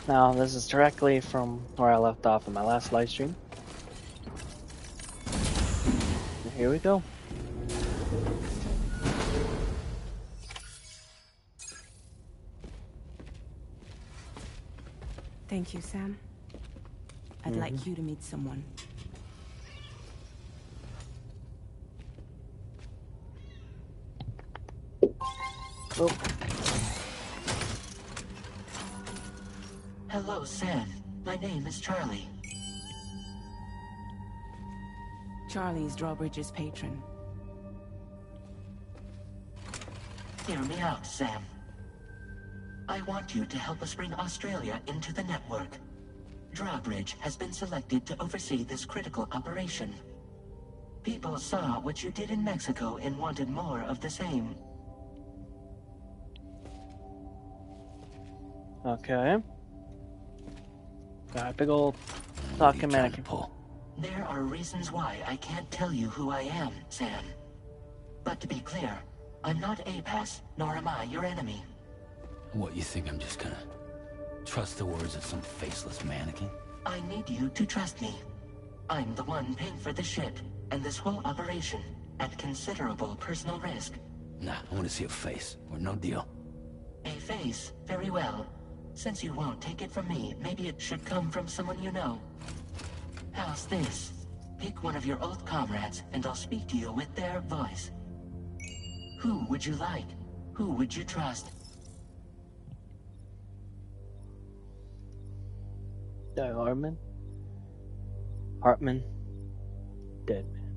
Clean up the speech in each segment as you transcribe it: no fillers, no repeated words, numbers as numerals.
Now, this is directly from where I left off in my last live stream. And here we go. Thank you, Sam. I'd like you to meet someone. Oh. Hello, Sam. My name is Charlie. Charlie's Drawbridge's patron. Hear me out, Sam. I want you to help us bring Australia into the network. Drawbridge has been selected to oversee this critical operation. People saw what you did in Mexico and wanted more of the same. Okay. Got a big old talking mannequin. There are reasons why I can't tell you who I am, Sam. But to be clear, I'm not APAS, nor am I your enemy. What, you think I'm just gonna trust the words of some faceless mannequin? I need you to trust me. I'm the one paying for the ship, and this whole operation, at considerable personal risk. Nah, I want to see a face, or no deal. A face? Very well. Since you won't take it from me, maybe it should come from someone you know. How's this? Pick one of your old comrades, and I'll speak to you with their voice. Who would you like? Who would you trust? Hartman. Hartman. Dead man.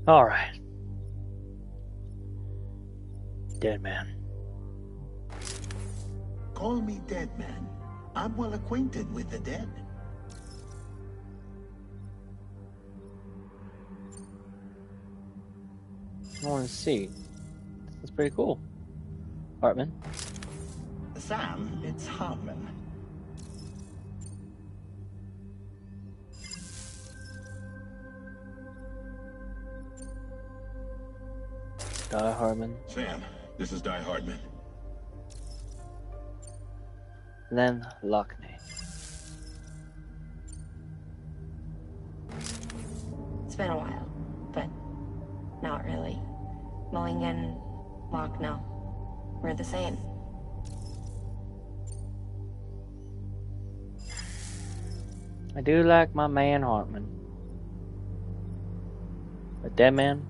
Alright. Dead man. Call me Dead Man. I'm well acquainted with the dead. I want to see. That's pretty cool. Hartman. Sam, it's Hartman. Die Hartman. Sam, this is Die Hartman. Then Lockney. It's been a while, but not really. Mulligan, Lockno, we're the same. I do like my man Hartman. A dead man?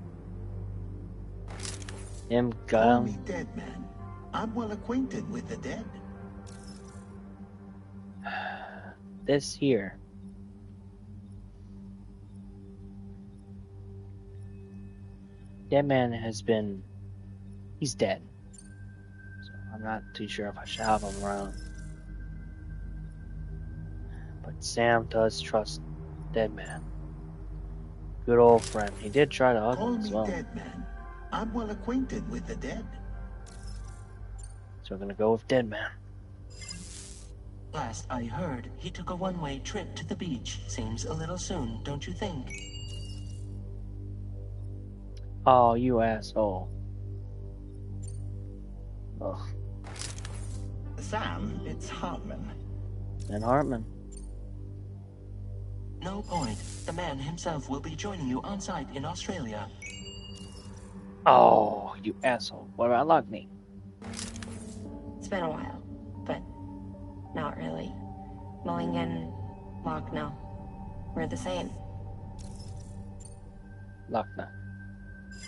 Him Call gone. me Dead Man. I'm well acquainted with the dead. This here. Dead man has been... He's dead. So I'm not too sure if I should have him around. But Sam does trust Dead man. Good old friend. He did try to hug Call him as me well. Dead Man. I'm well acquainted with the dead. So we're gonna go with Dead man. Last I heard, he took a one-way trip to the beach. Seems a little soon, don't you think? Oh, you asshole. Ugh. Sam, it's Hartman. And Hartman. No point. The man himself will be joining you on site in Australia. Oh, you asshole. What about Lockney? It's been a while, but not really. Mulligan, Lockno, we're the same. Lockna.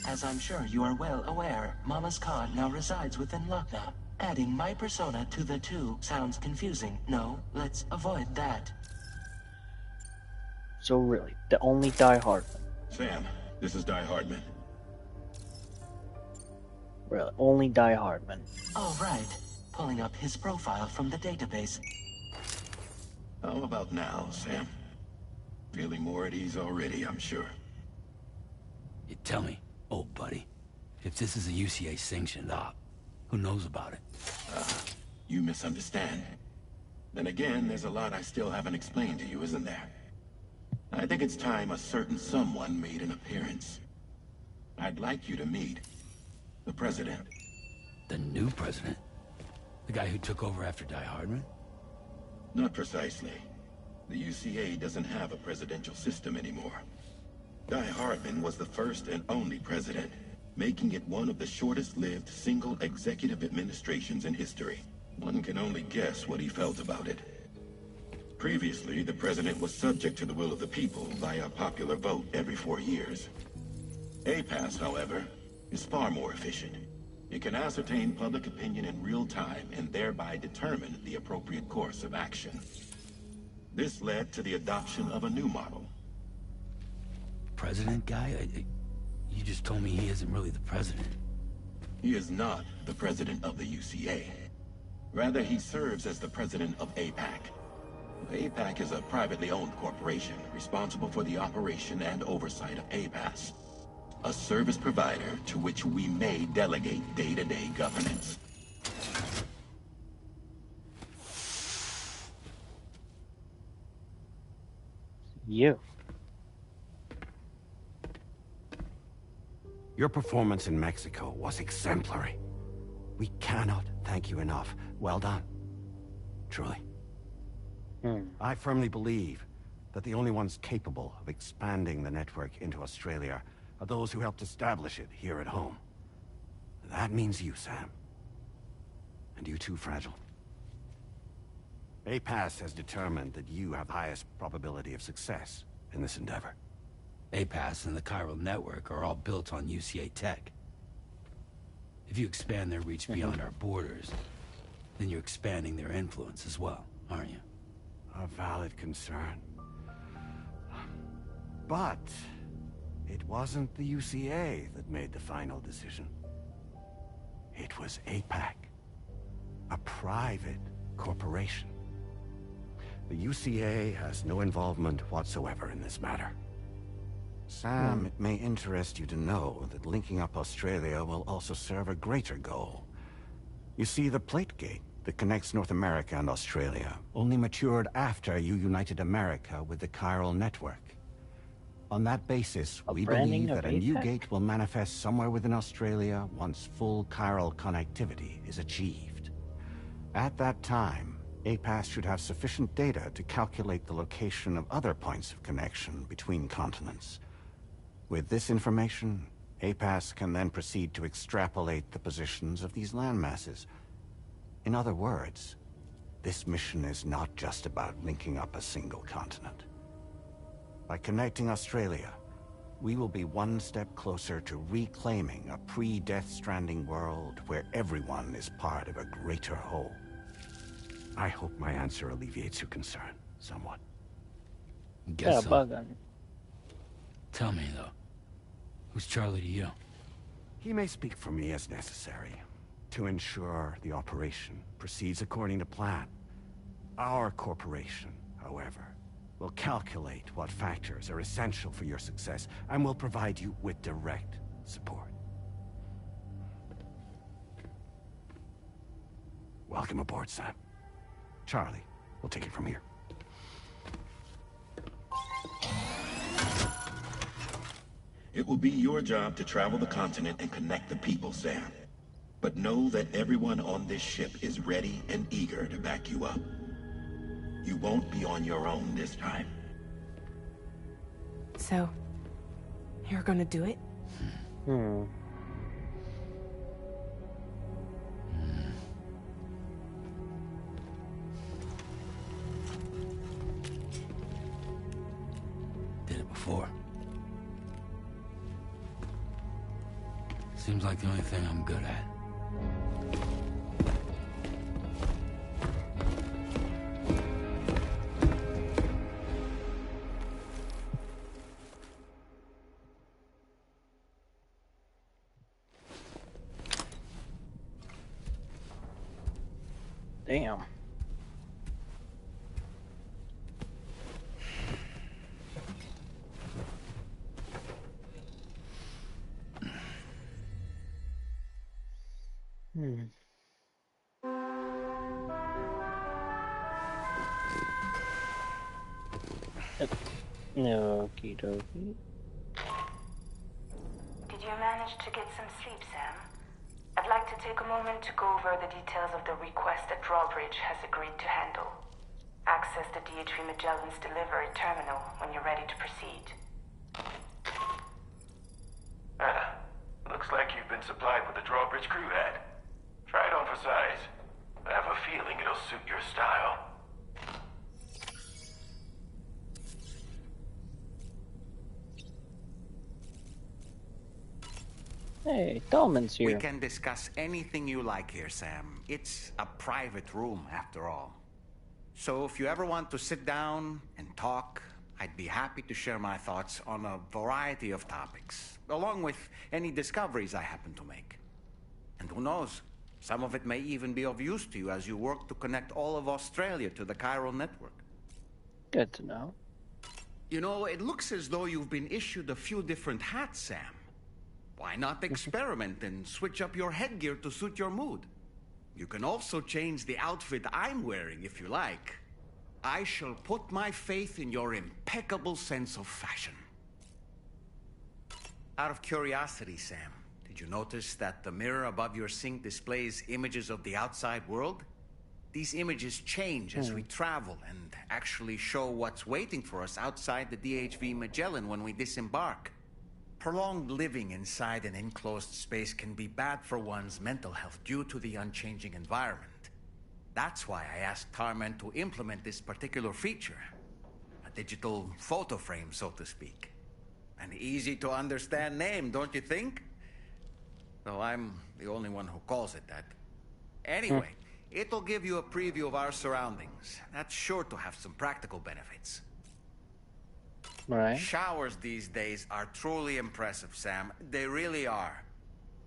As I'm sure you are well aware, Mama's Khan now resides within Lucknow. Adding my persona to the two sounds confusing. No, let's avoid that. So really, the only Die Hartman. Sam, this is Die Hartman. Really, only Die Hartman. All right. Pulling up his profile from the database. How about now, Sam? Feeling more at ease already, I'm sure. You tell me, old buddy, if this is a UCA-sanctioned op, who knows about it? You misunderstand. Then again, there's a lot I still haven't explained to you, isn't there? I think it's time a certain someone made an appearance. I'd like you to meet the president. The new president? The guy who took over after Die Hardman? Not precisely. The UCA doesn't have a presidential system anymore. Die Hardman was the first and only president, making it one of the shortest-lived single executive administrations in history. One can only guess what he felt about it. Previously, the president was subject to the will of the people via popular vote every 4 years. APAS, however, is far more efficient. It can ascertain public opinion in real time and thereby determine the appropriate course of action. This led to the adoption of a new model. President guy? You just told me he isn't really the president. He is not the president of the UCA. Rather, he serves as the president of APAC. APAC is a privately owned corporation responsible for the operation and oversight of APAS, a service provider to which we may delegate day-to-day governance. You. Your performance in Mexico was exemplary. We cannot thank you enough. Well done. Truly. I firmly believe that the only ones capable of expanding the network into Australia are those who helped establish it here at home. That means you, Sam. And you too, Fragile. APAS has determined that you have the highest probability of success in this endeavor. APAS and the chiral network are all built on UCA tech. If you expand their reach beyond our borders, then you're expanding their influence as well, aren't you? A valid concern. But it wasn't the UCA that made the final decision. It was APAC, a private corporation. The UCA has no involvement whatsoever in this matter. Sam, it may interest you to know that linking up Australia will also serve a greater goal. You see, the plate gate that connects North America and Australia only matured after you united America with the chiral network. On that basis, we believe that a new gate will manifest somewhere within Australia once full chiral connectivity is achieved. At that time, APAS should have sufficient data to calculate the location of other points of connection between continents. With this information, APAS can then proceed to extrapolate the positions of these landmasses. In other words, this mission is not just about linking up a single continent. By connecting Australia, we will be one step closer to reclaiming a pre-Death Stranding world where everyone is part of a greater whole. I hope my answer alleviates your concern somewhat. Guess so. Tell me, though, who's Charlie to you? He may speak for me as necessary to ensure the operation proceeds according to plan. Our corporation, however, will calculate what factors are essential for your success and will provide you with direct support. Welcome aboard, Sam. Charlie, we'll take it from here. It will be your job to travel the continent and connect the people, Sam. But know that everyone on this ship is ready and eager to back you up. You won't be on your own this time. So, you're gonna do it? Did it before. Seems like the only thing I'm good at. Damn. Okie dokie. Did you manage to get some sleep, Sam? I'd like like to take a moment to go over the details of the request that Drawbridge has agreed to handle. Access the DHV Magellan's delivery terminal when you're ready to proceed. Looks like you've been supplied with the Drawbridge crew hat. Try it on for size. I have a feeling it'll suit your style. Hey, Dolman's here. We can discuss anything you like here, Sam. It's a private room, after all. So if you ever want to sit down and talk, I'd be happy to share my thoughts on a variety of topics, along with any discoveries I happen to make. And who knows, some of it may even be of use to you as you work to connect all of Australia to the chiral network. Good to know. You know, it looks as though you've been issued a few different hats, Sam. Why not experiment and switch up your headgear to suit your mood? You can also change the outfit I'm wearing if you like. I shall put my faith in your impeccable sense of fashion. Out of curiosity, Sam, did you notice that the mirror above your sink displays images of the outside world? These images change as we travel and actually show what's waiting for us outside the DHV Magellan when we disembark. Prolonged living inside an enclosed space can be bad for one's mental health due to the unchanging environment. That's why I asked Tarman to implement this particular feature. A digital photo frame, so to speak. An easy-to-understand name, don't you think? Though I'm the only one who calls it that. Anyway, it'll give you a preview of our surroundings. That's sure to have some practical benefits. Right. Showers these days are truly impressive, Sam. They really are.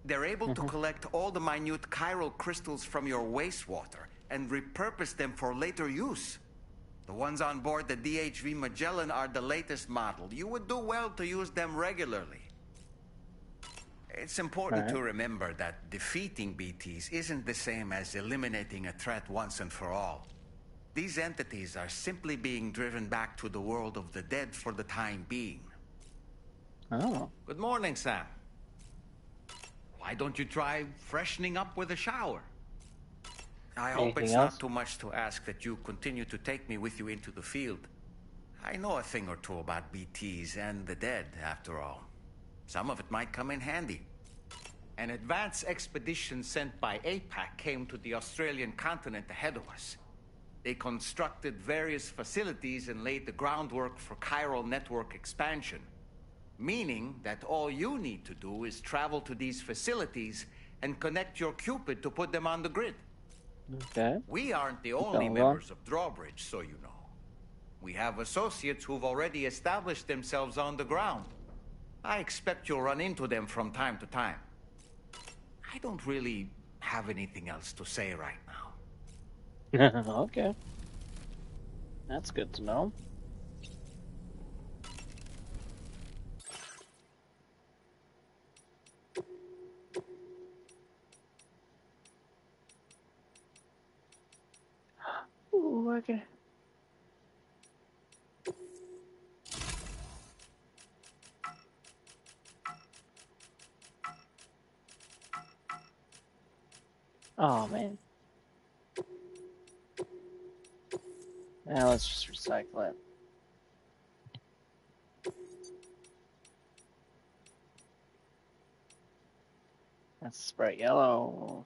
They're able to collect all the minute chiral crystals from your wastewater and repurpose them for later use. The ones on board the DHV Magellan are the latest model. You would do well to use them regularly. It's important to remember that defeating BTs isn't the same as eliminating a threat once and for all. These entities are simply being driven back to the world of the dead for the time being. Oh. Good morning, Sam. Why don't you try freshening up with a shower? I hope Anything it's else? not too much to ask that you continue to take me with you into the field. I know a thing or two about BTs and the dead, after all. Some of it might come in handy. An advance expedition sent by APAC came to the Australian continent ahead of us. They constructed various facilities and laid the groundwork for chiral network expansion. Meaning that all you need to do is travel to these facilities and connect your Cupid to put them on the grid. Okay. We aren't the only members of Drawbridge, so you know. We have associates who've already established themselves on the ground. I expect you'll run into them from time to time. I don't really have anything else to say right now. Okay. That's good to know. Ooh, okay. Oh man. Now let's just recycle it. That's bright yellow.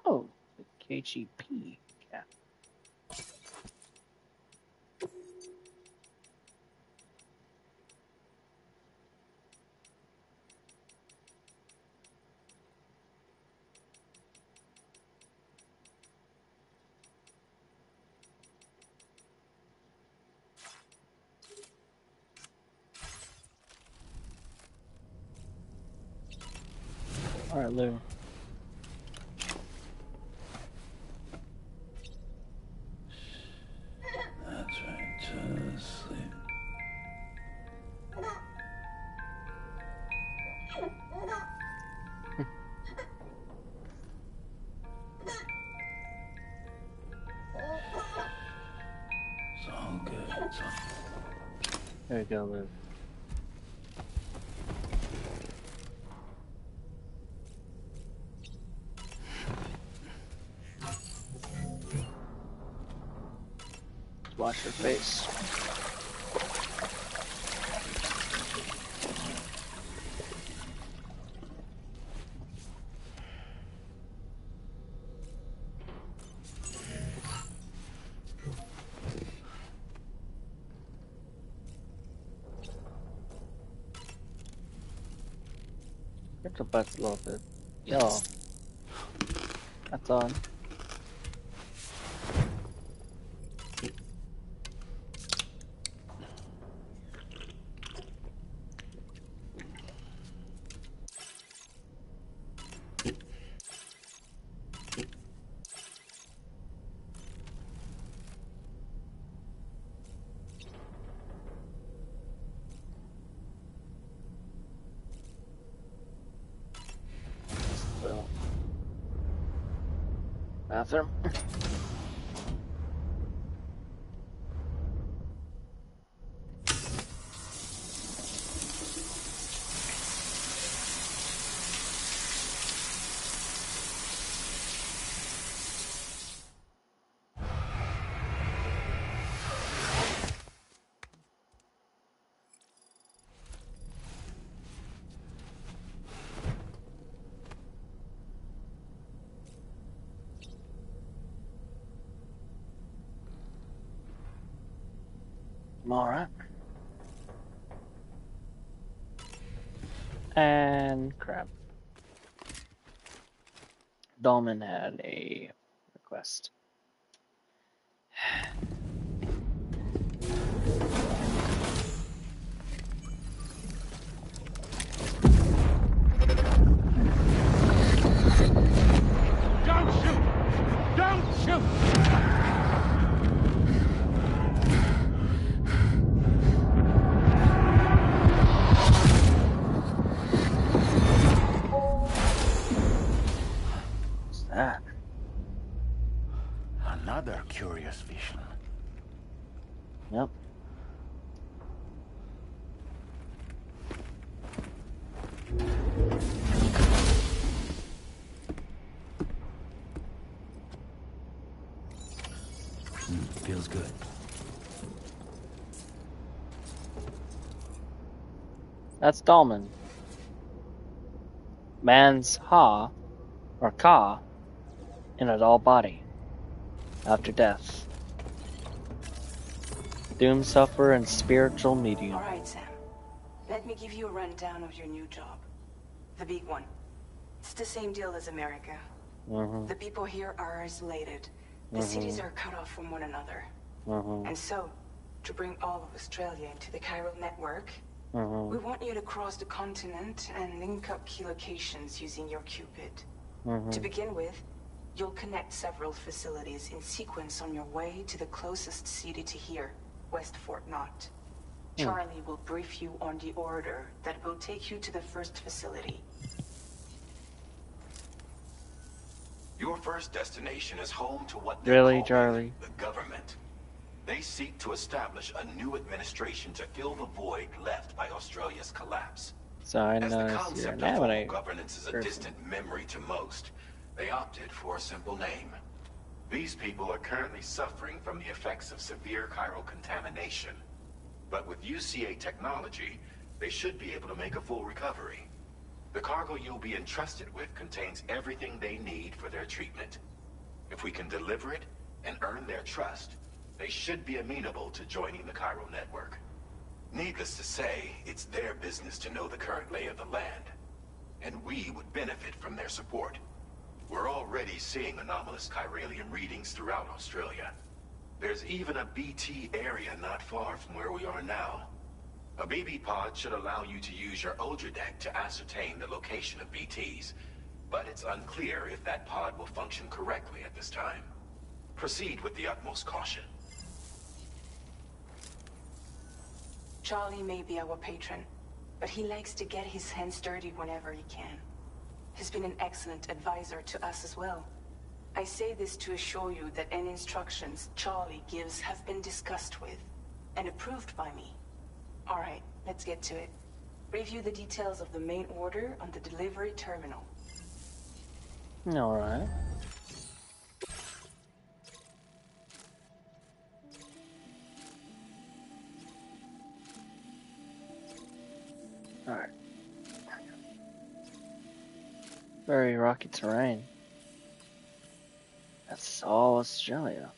Oh, the KGP cap. Alright, Lou. That's right, just sleep. It's all good. It's all... There you go, Lou. Wash your face. Your butt's a little bit yellow. That's on. Bathroom. Alright. And crap. Dolman had a request. Don't shoot! Don't shoot! That. Another curious vision. Yep. Feels good. That's Dolman. Man's Ha, or Ka, in a doll body. After death. Doom sufferer and spiritual medium. Alright, Sam. Let me give you a rundown of your new job. The big one. It's the same deal as America. The people here are isolated. The cities are cut off from one another. And so, to bring all of Australia into the chiral network, we want you to cross the continent and link up key locations using your Cupid. To begin with, you'll connect several facilities in sequence on your way to the closest city to here, West Fort Knott. Charlie will brief you on the order that will take you to the first facility. Your first destination is home to what Really, call Charlie? the government. They seek to establish a new administration to fill the void left by Australia's collapse. So I As the know you're concept an of full anime governance is a person. distant memory to most, they opted for a simple name. These people are currently suffering from the effects of severe chiral contamination. But with UCA technology, they should be able to make a full recovery. The cargo you'll be entrusted with contains everything they need for their treatment. If we can deliver it and earn their trust, they should be amenable to joining the chiral network. Needless to say, it's their business to know the current lay of the land. And we would benefit from their support. We're already seeing anomalous chiralium readings throughout Australia. There's even a BT area not far from where we are now. A BB pod should allow you to use your Ultra deck to ascertain the location of BTs, but it's unclear if that pod will function correctly at this time. Proceed with the utmost caution. Charlie may be our patron, but he likes to get his hands dirty whenever he can. He's been an excellent advisor to us as well. I say this to assure you that any instructions Charlie gives have been discussed with and approved by me. All right, let's get to it. Review the details of the main order on the delivery terminal. All right. All right. Very rocky terrain. That's all Australia.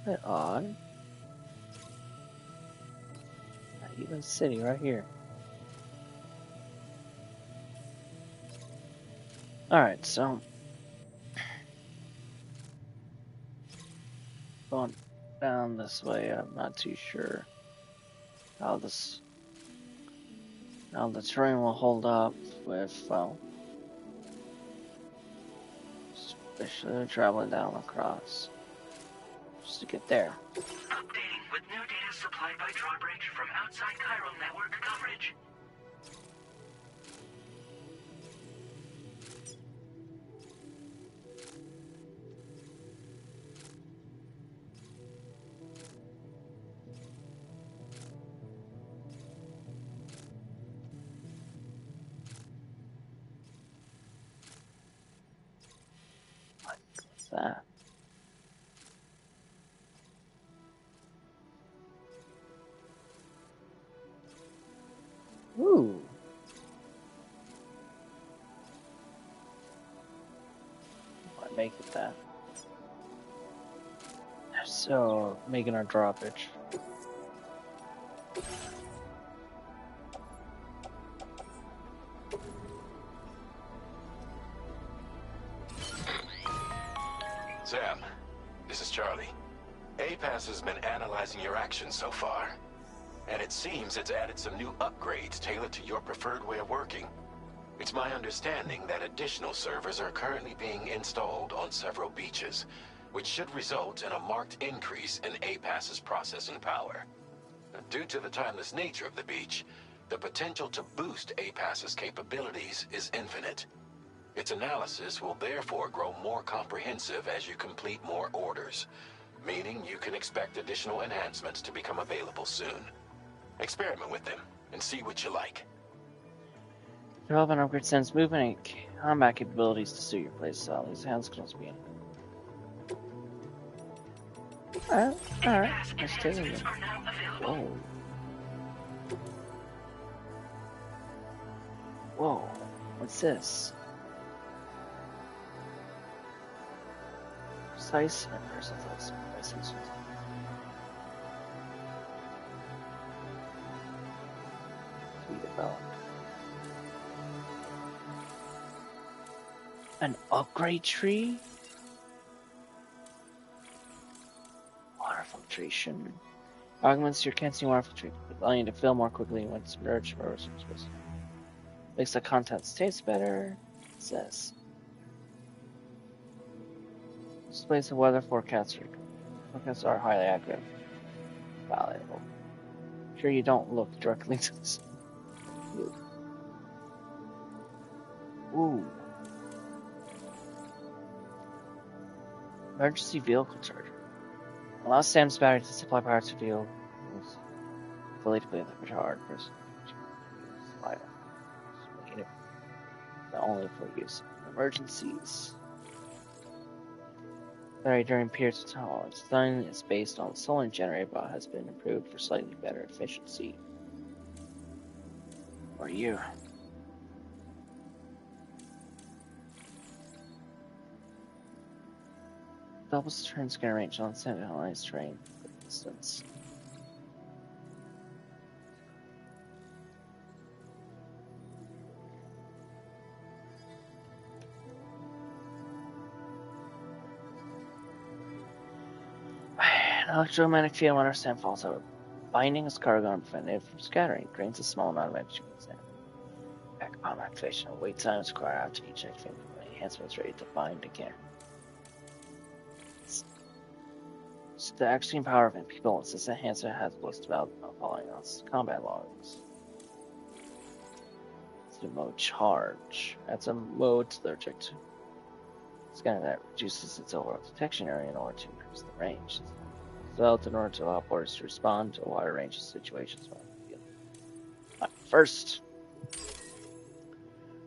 A bit odd. Even city right here. Alright, so going down this way, I'm not too sure how the terrain will hold up with especially traveling down across just to get there. Updating with new data supplied by Drawbridge from outside chiral network coverage. What's that? Ooh. Might make it that. So, making our drawbridge. Sam, this is Charlie. APAS has been analyzing your actions so far, and it seems it's added some new upgrades tailored to your preferred way of working. It's my understanding that additional servers are currently being installed on several beaches, which should result in a marked increase in APAS's processing power. Due to the timeless nature of the beach, the potential to boost APAS's capabilities is infinite. Its analysis will therefore grow more comprehensive as you complete more orders, meaning you can expect additional enhancements to become available soon. Experiment with them and see what you like. Develop and upgrade sense movement and combat capabilities to suit your playstyle. These hands can also be in. Alright. Let's take it. Whoa. Whoa. What's this? Precise and versatile. We developed an upgrade tree. Water filtration augments your canteen water filtration, allowing you to fill more quickly when submerged or space. Makes the contents taste better. It says displays the weather forecasts are highly accurate. Valuable. Sure you don't look directly to this. Ooh. Emergency vehicle charger. Allows Sam's battery to supply power to vehicle fully depleted the powered person. Making it only for use in emergencies. Battery during periods of time. Its design is based on the solar generator, but has been improved for slightly better efficiency. Or you. Doubles the turn scanner range on centralized terrain, for instance. An electromagnetic field when our sand falls out. Binding is cargo and prevent it from scattering. Drains a small amount of energy from the sand. Back on activation. Wait time is required after each activation. The enhancement is ready to bind again. It's the extreme power of people once this enhancer has list about following us. Combat logs. It's mode charge. Adds a mode to the object. Scanner that reduces its overall detection area in order to increase the range. It's developed in order to allow boarders to respond to a wider range of situations. Right, first,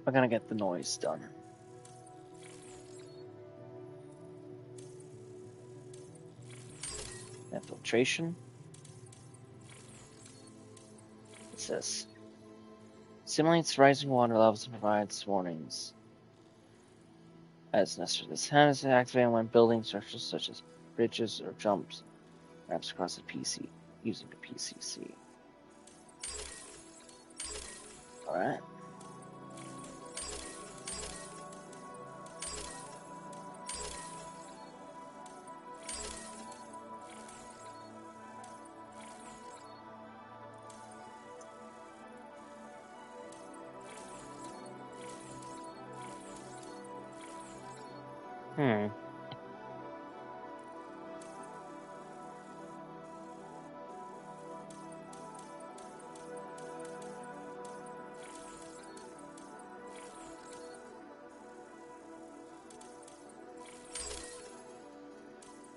we're gonna get the noise done. Infiltration. It says simulates rising water levels and provides warnings as necessary. This is activated when building structures such as bridges or jumps ramps across the PC using the PCC. Alright.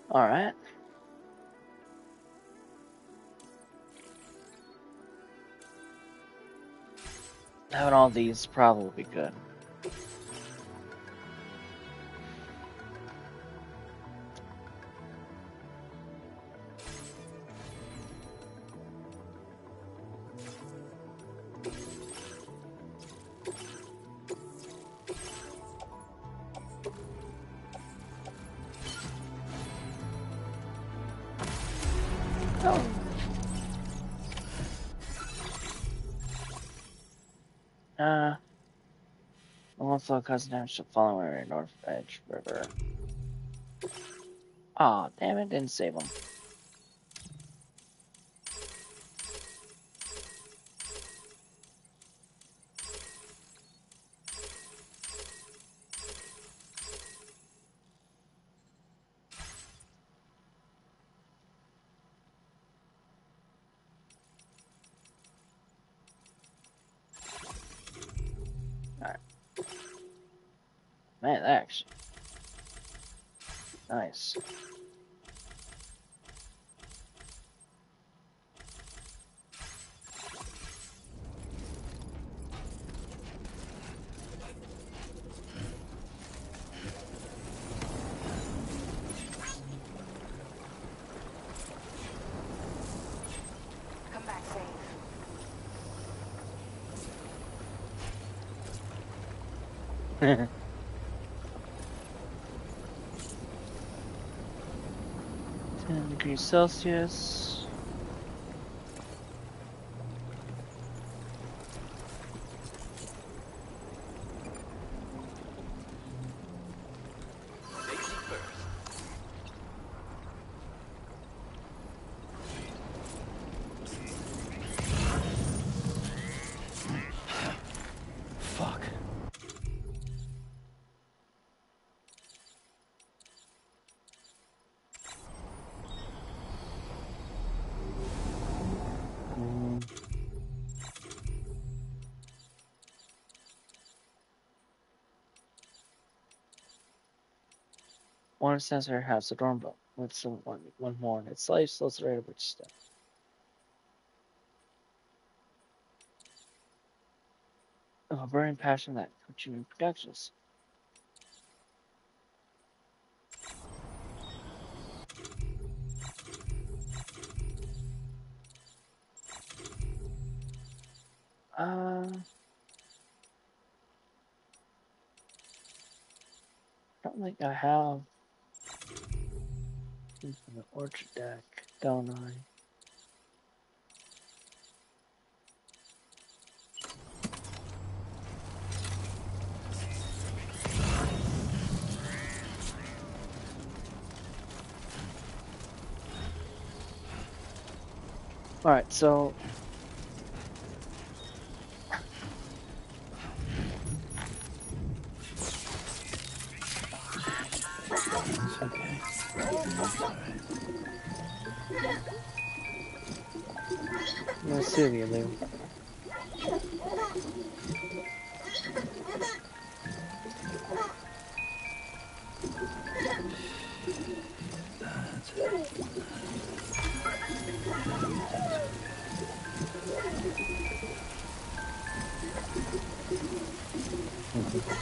Alright. Having all these probably will be good. Overflow causing damage to the following area, North Edge River. Aw, damn it, didn't save him. Alright. Man, that actually. Nice. Come back safe. -10 degrees Celsius. Fuck. One sensor has a dorm belt with one more in its life, so it's ready to step. A burning passion that consuming productions. I don't think I have the orchard deck, don't I? Alright, so... It's okay. It's alright. I'm gonna sue you, Lou. That's it. Everything's okay. That's right. Just sleep.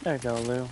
There you go, Lou.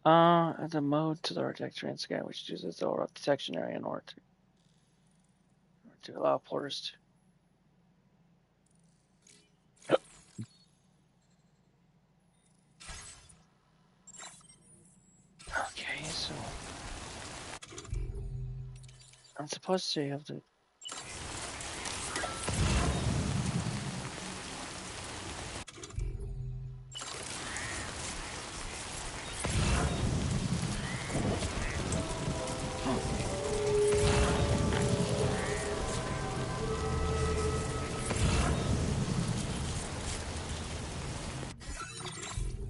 Add a mode to the Architect Train Scan, which uses the overall detection area in order to allow porters to... Okay, so... I'm supposed to have to...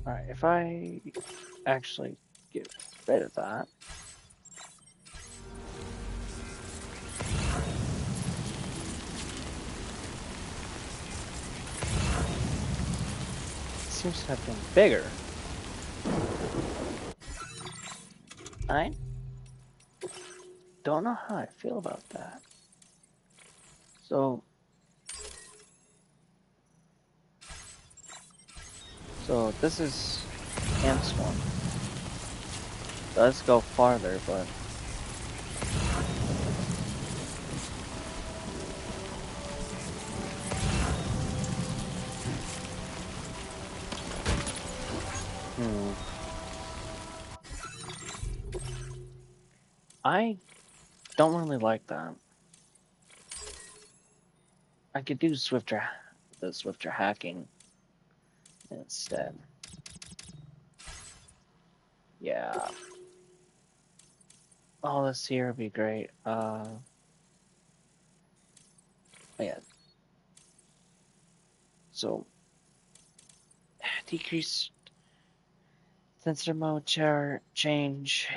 Alright, if I actually get rid of that... It seems to have been bigger. I don't know how I feel about that. So this is Ant Swarm. Does go farther, but I don't really like that. I could do the swifter hacking instead. Yeah. All this here would be great. Yeah. So decrease sensor mode change.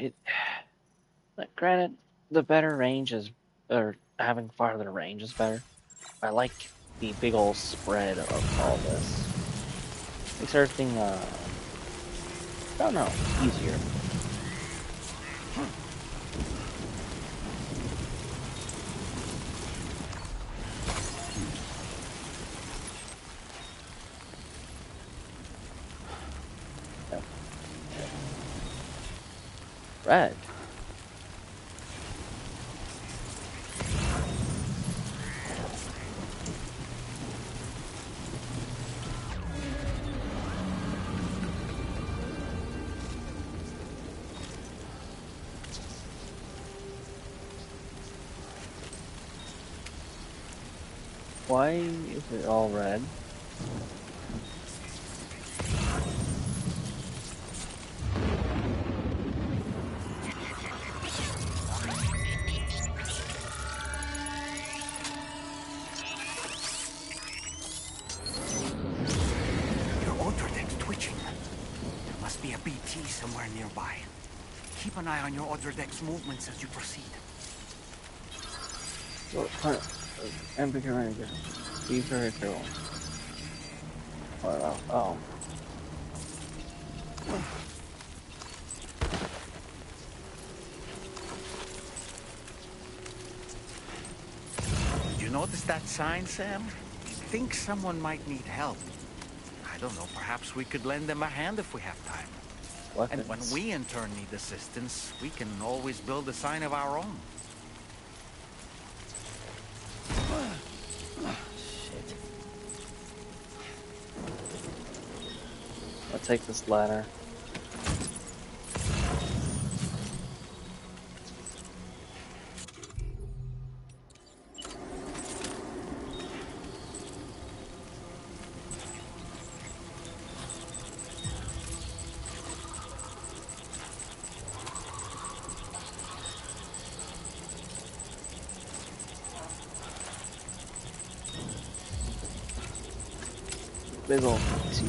Like, granted, the better range is, or having farther range is better. I like the big old spread of all this. Makes everything, I don't know, easier. Red. Why is it all red? Your auto deck's twitching. There must be a BT somewhere nearby. Keep an eye on your auto deck's movements as you proceed. Ambiguous. Be very careful. Oh. You notice that sign, Sam? Think someone might need help. I don't know, perhaps we could lend them a hand if we have time. Weapons. And when we in turn need assistance, we can always build a sign of our own. Shit. I'll take this ladder. Big ol' PT.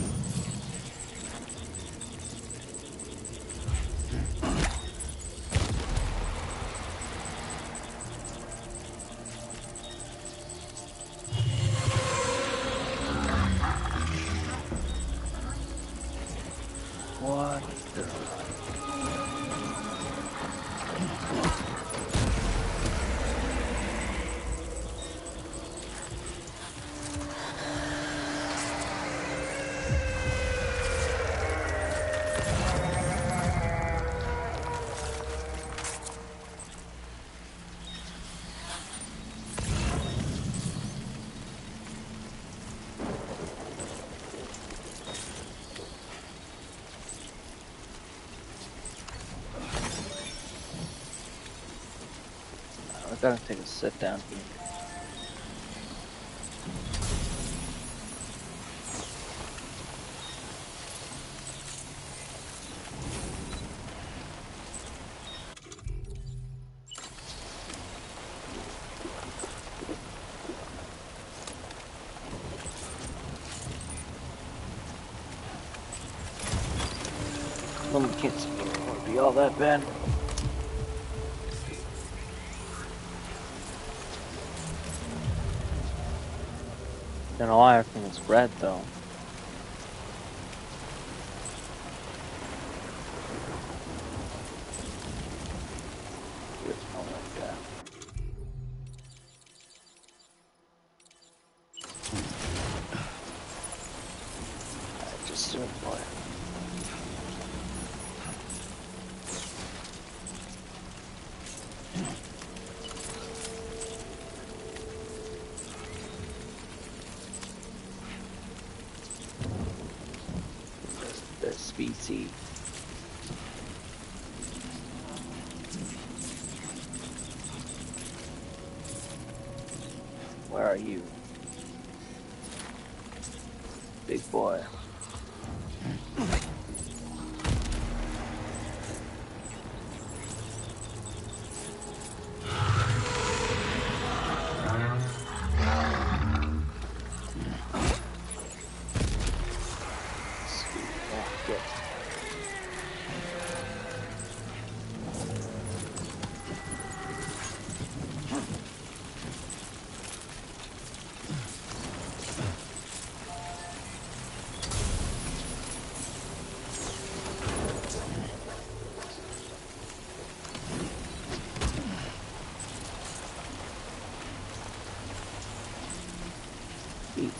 What the? I gotta take a sit down here. Well, can't see it won't be all that bad. Don't know why everything is red though. It's more like that. I just do it, boy. The species. Where are you? Big boy.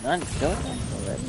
None killing them already?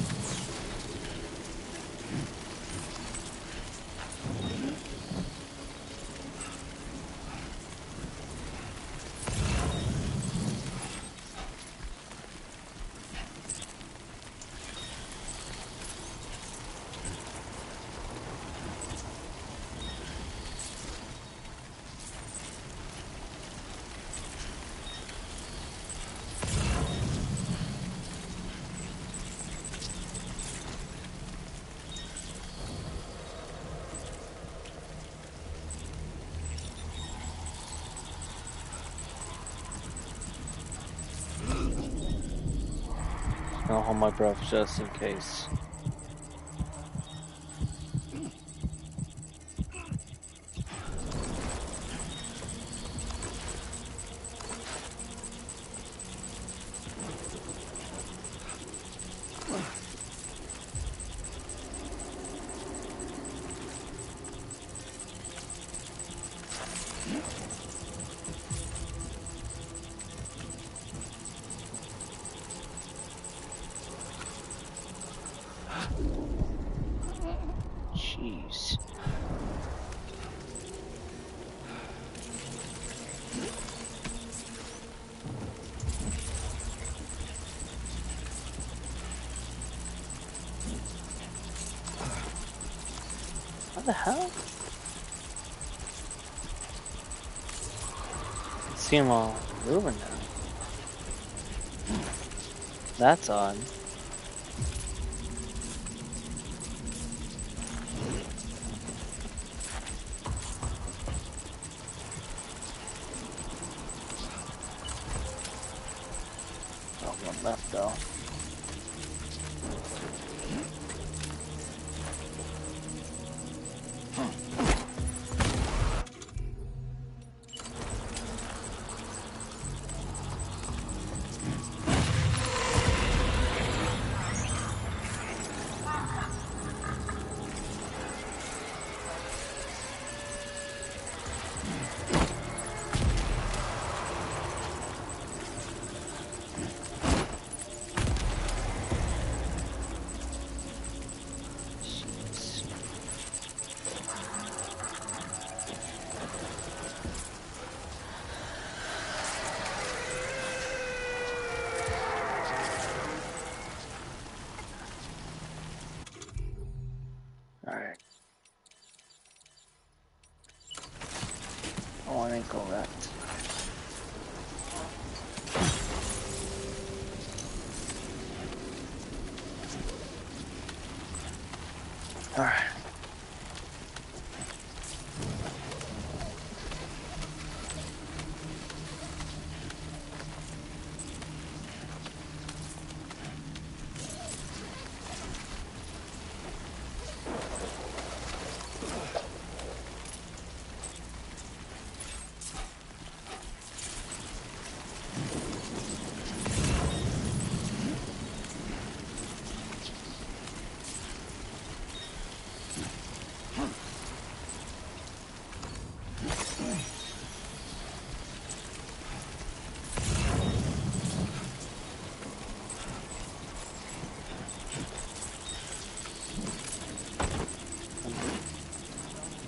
I'll hold my breath just in case. Jeez. What the hell? See them all moving now. That's odd. Oh, one left though. Alright. Oh, I didn't go that. Alright.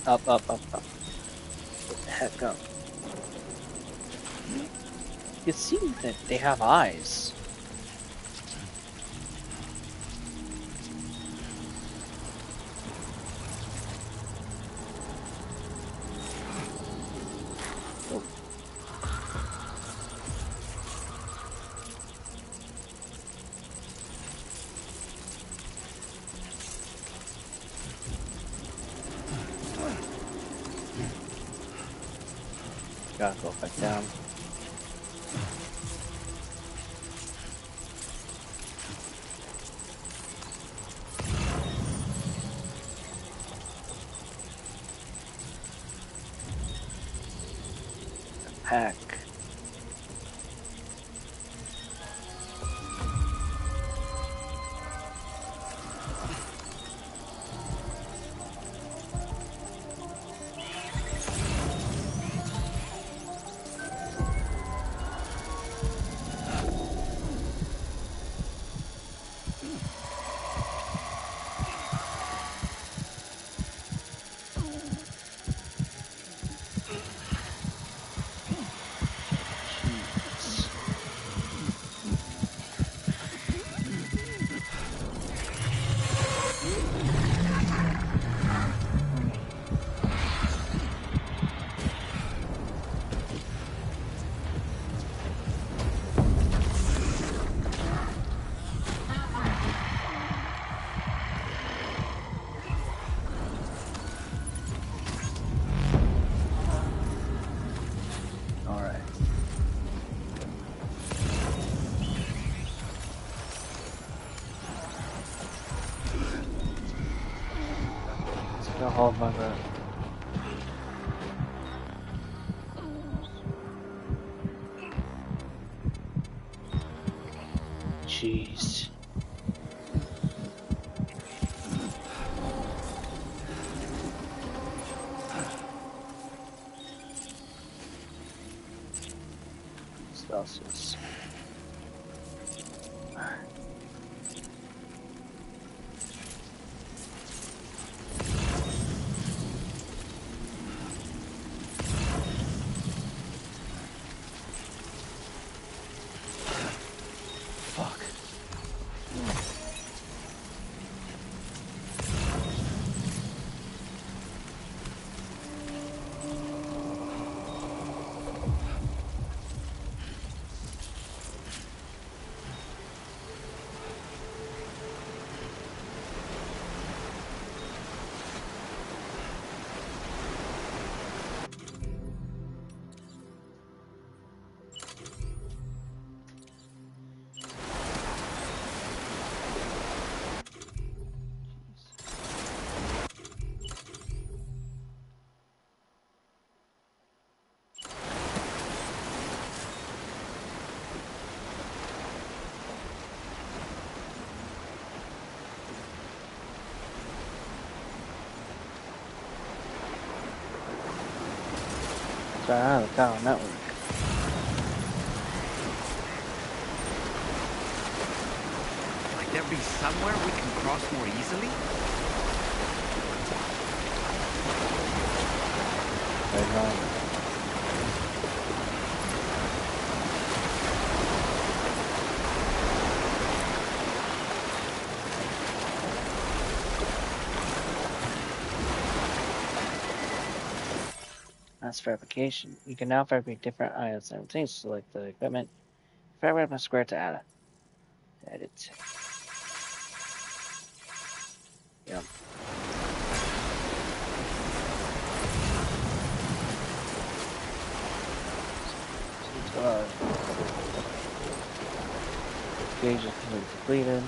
Up, up, up, up. What the heck up? You see that they have eyes. Oh. Gotta go back down. Pack. Hold my breath. Jeez. Celsius. Start out of the Chiral network. Might there be somewhere we can cross more easily? Right on. That's fabrication. You can now fabricate different items simultaneously. Select the equipment. Fabricate a square to add it. Edit. Yep. Gauge is completed.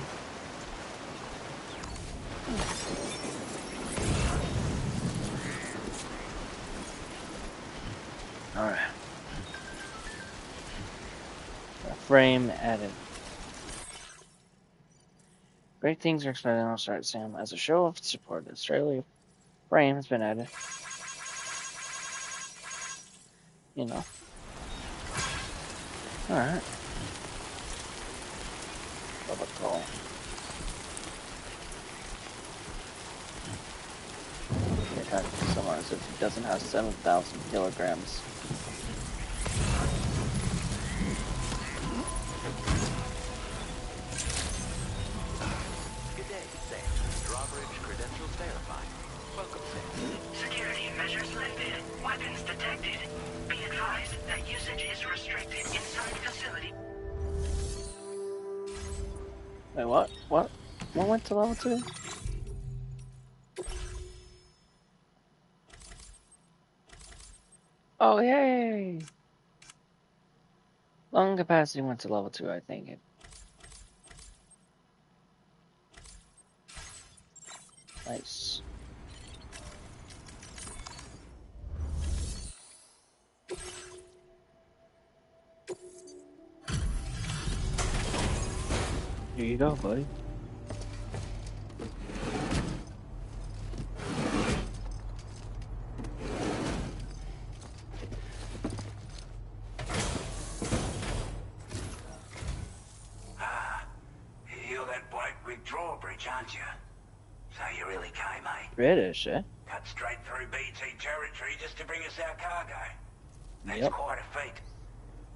Alright. Frame added. Great things are expected on Start Sam. As a show of support, the Australia frame has been added. You know. Alright. Public call. It had someone says it doesn't have 7,000 kilograms. Good day, Sam. Drawbridge credentials verified. Welcome, Sam. Security measures lifted. Weapons detected. Be advised that usage is restricted inside facility. Wait, what? What? What went to level 2? Oh, yay! Lung capacity went to level 2, I think. Nice. Here you go, buddy. You're that bloke with Drawbridge, aren't you? So you really came, eh? British, eh? Cut straight through BT territory just to bring us our cargo. That's Yep. quite a feat.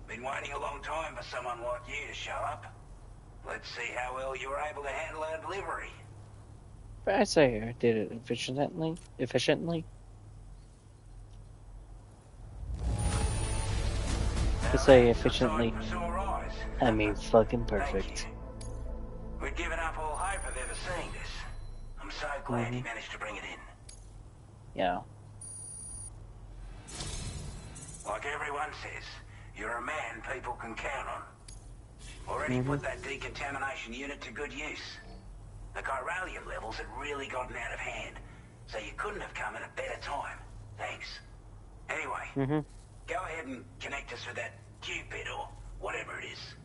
Been waiting a long time for someone like you to show up. Let's see how well you were able to handle our delivery. But I say here, did it efficiently? To say efficiently, I mean fucking perfect. We'd given up all hope of ever seeing this. I'm so glad he managed to bring it in. Yeah. Like everyone says, you're a man people can count on. Already put that decontamination unit to good use. The chiralium levels had really gotten out of hand, so you couldn't have come at a better time. Thanks. Anyway, go ahead and connect us with that Cupid or whatever it is.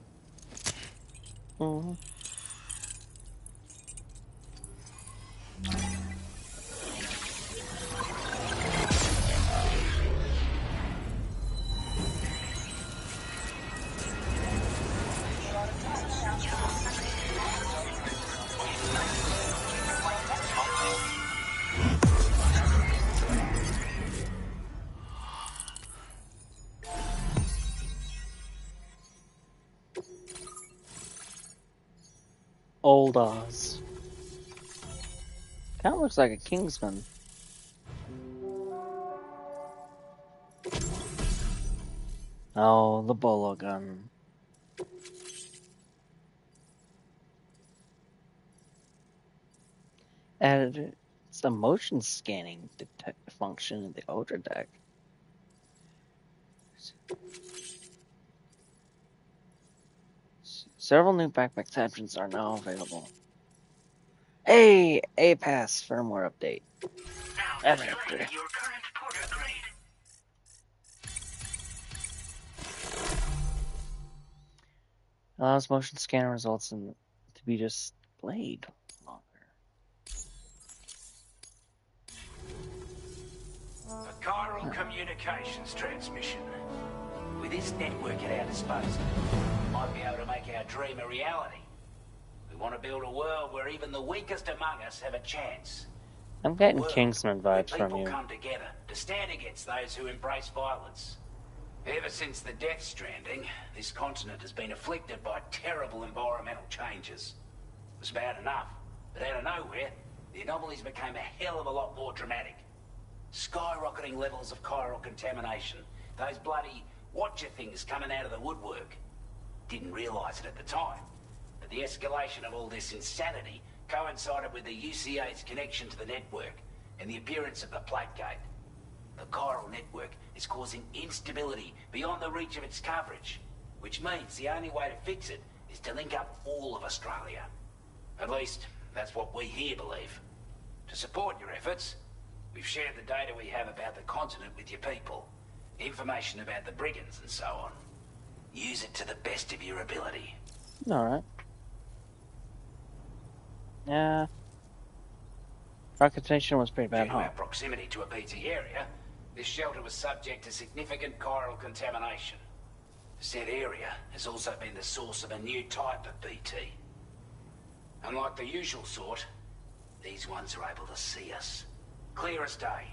Old Oz. Kind of looks like a Kingsman. Oh, the bolo gun. Added some motion scanning detect function in the Ultra deck. Several new backpack options are now available. Hey, A-Pass firmware update. Now select your current porter grade. Allows motion scanner results to be displayed longer. A chiral communications transmission. With this network at our disposal, we might be able to make our dream a reality. We want to build a world where even the weakest among us have a chance. I'm getting Kingsman vibes from you. People come together to stand against those who embrace violence. Ever since the Death Stranding, this continent has been afflicted by terrible environmental changes. It was bad enough, but out of nowhere, the anomalies became a hell of a lot more dramatic. Skyrocketing levels of chiral contamination. Those bloody Watcher things coming out of the woodwork. Didn't realise it at the time, but the escalation of all this insanity coincided with the UCA's connection to the network and the appearance of the Plategate. The chiral network is causing instability beyond the reach of its coverage, which means the only way to fix it is to link up all of Australia. At least, that's what we here believe. To support your efforts, we've shared the data we have about the continent with your people. Information about the brigands and so on. Use it to the best of your ability. Alright. Yeah. Reputation was pretty bad, Due to huh? our proximity to a BT area, this shelter was subject to significant chiral contamination. The said area has also been the source of a new type of BT. Unlike the usual sort, these ones are able to see us. Clear as day.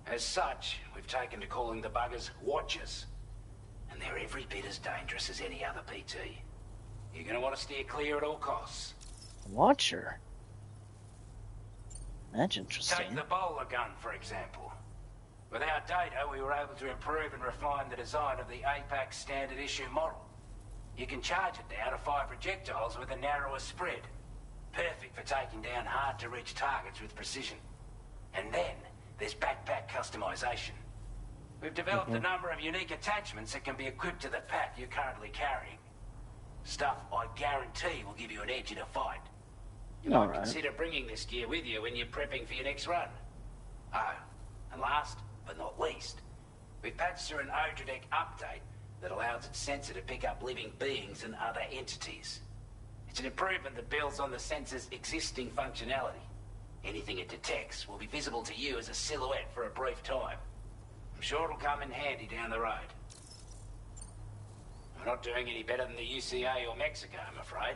As such, we've taken to calling the buggers Watchers. And they're every bit as dangerous as any other PT. You're going to want to steer clear at all costs. Watcher? That's interesting. Take the bowler gun, for example. With our data, we were able to improve and refine the design of the APAC standard issue model. You can charge it now to fire projectiles with a narrower spread. Perfect for taking down hard-to-reach targets with precision. And then, there's backpack customization. We've developed a number of unique attachments that can be equipped to the pack you're currently carrying. Stuff I guarantee will give you an edge in a fight. You might consider bringing this gear with you when you're prepping for your next run. Oh, and last but not least, we've patched through an Odradek update that allows its sensor to pick up living beings and other entities. It's an improvement that builds on the sensor's existing functionality. Anything it detects will be visible to you as a silhouette for a brief time. I'm sure it'll come in handy down the road. We're not doing any better than the UCA or Mexico, I'm afraid.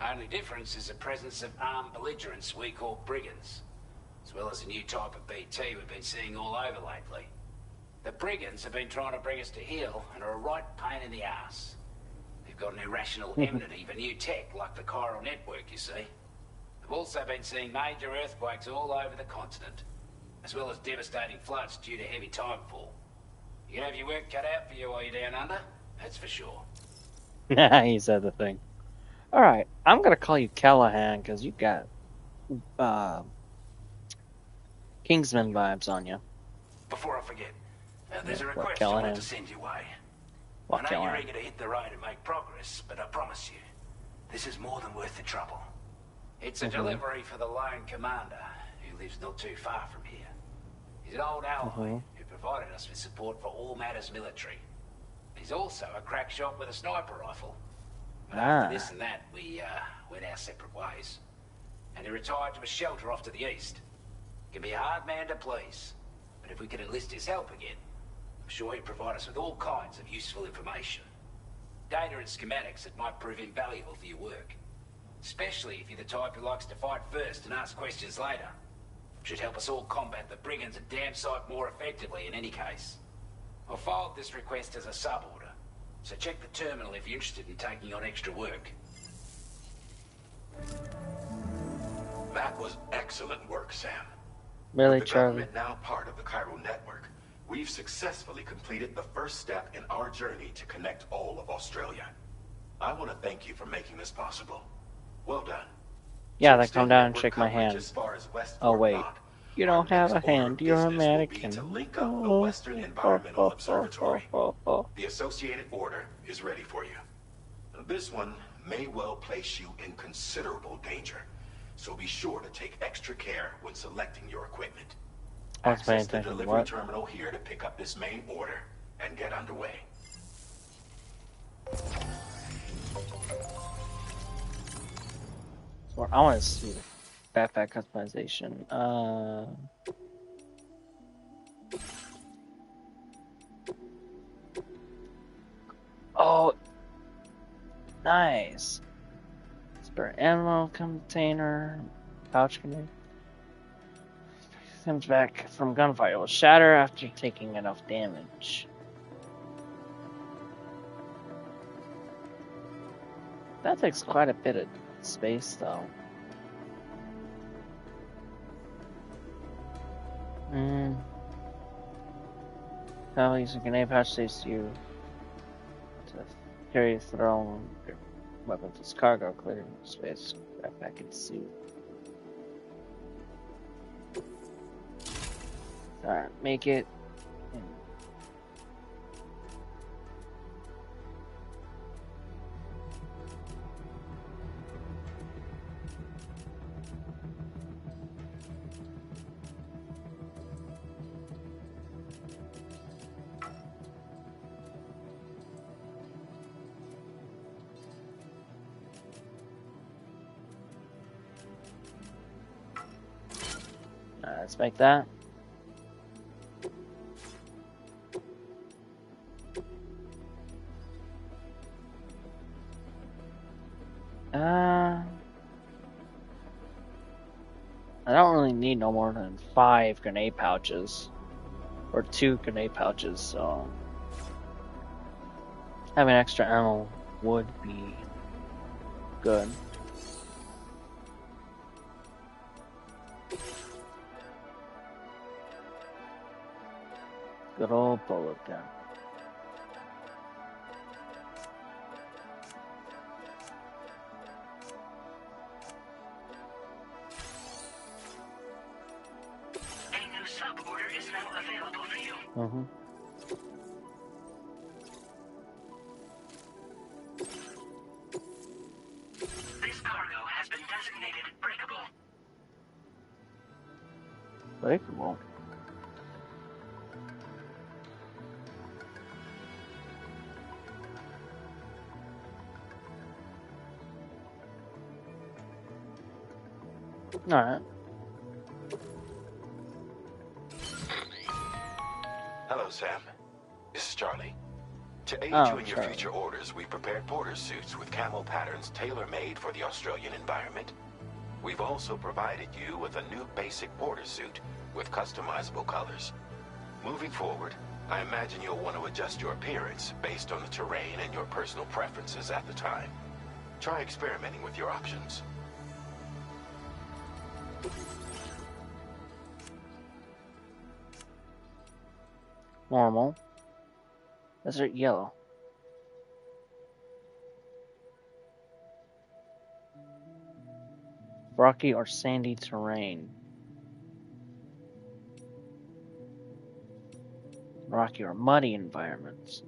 Only difference is the presence of armed belligerents we call brigands, as well as a new type of BT we've been seeing all over lately. The brigands have been trying to bring us to heel and are a right pain in the ass. They've got an irrational enmity for new tech like the chiral network, you see. We've also been seeing major earthquakes all over the continent, as well as devastating floods due to heavy timefall. You can have your work cut out for you while you're down under, that's for sure. He said the thing. Alright, I'm gonna call you Callahan, because you got Kingsman vibes on you. Before I forget, there's a request I want to send your way. I know you're eager to hit the road and make progress, but I promise you, this is more than worth the trouble. It's a delivery for the lone commander, who lives not too far from here. He's an old ally who provided us with support for all matters military. He's also a crack shot with a sniper rifle. But after this and that, we went our separate ways. And he retired to a shelter off to the east. He can be a hard man to please, but if we could enlist his help again, I'm sure he'd provide us with all kinds of useful information. Data and schematics that might prove invaluable for your work. Especially if you're the type who likes to fight first and ask questions later. Should help us all combat the brigands a damn sight more effectively in any case. I'll filed this request as a sub-order, so check the terminal if you're interested in taking on extra work. That was excellent work, Sam. Really, With the Charlie? government now part of the chiral network, we've successfully completed the first step in our journey to connect all of Australia. I want to thank you for making this possible. Well done. Yeah, then come down and shake my hand. Oh wait, you don't have a hand, you're American. To link up the Western Environmental Observatory. The Associated Order is ready for you. This one may well place you in considerable danger, so be sure to take extra care when selecting your equipment. Access the delivery terminal here to pick up this main order and get underway. So I want to see the backpack customization. Oh, nice. Spare ammo container, pouch container. Comes back from gunfire. It will shatter after taking enough damage. That takes quite a bit of space, though. How using a grenade pouch saves you to carry thrown weapons as cargo, clearing space. Backpack and suit. Alright, make it. Let's make that. I don't really need no more than 5 grenade pouches. Or 2 grenade pouches, so having extra ammo would be good. Good old bullet gun. A new sub-order is now available for you. This cargo has been designated breakable. Breakable? Alright. Hello, Sam. This is Charlie. To aid you in your future orders, we prepared border suits with camo patterns tailor-made for the Australian environment. We've also provided you with a new basic border suit with customizable colors. Moving forward, I imagine you'll want to adjust your appearance based on the terrain and your personal preferences at the time. Try experimenting with your options. Normal. Desert yellow. Rocky or sandy terrain. Rocky or muddy environments.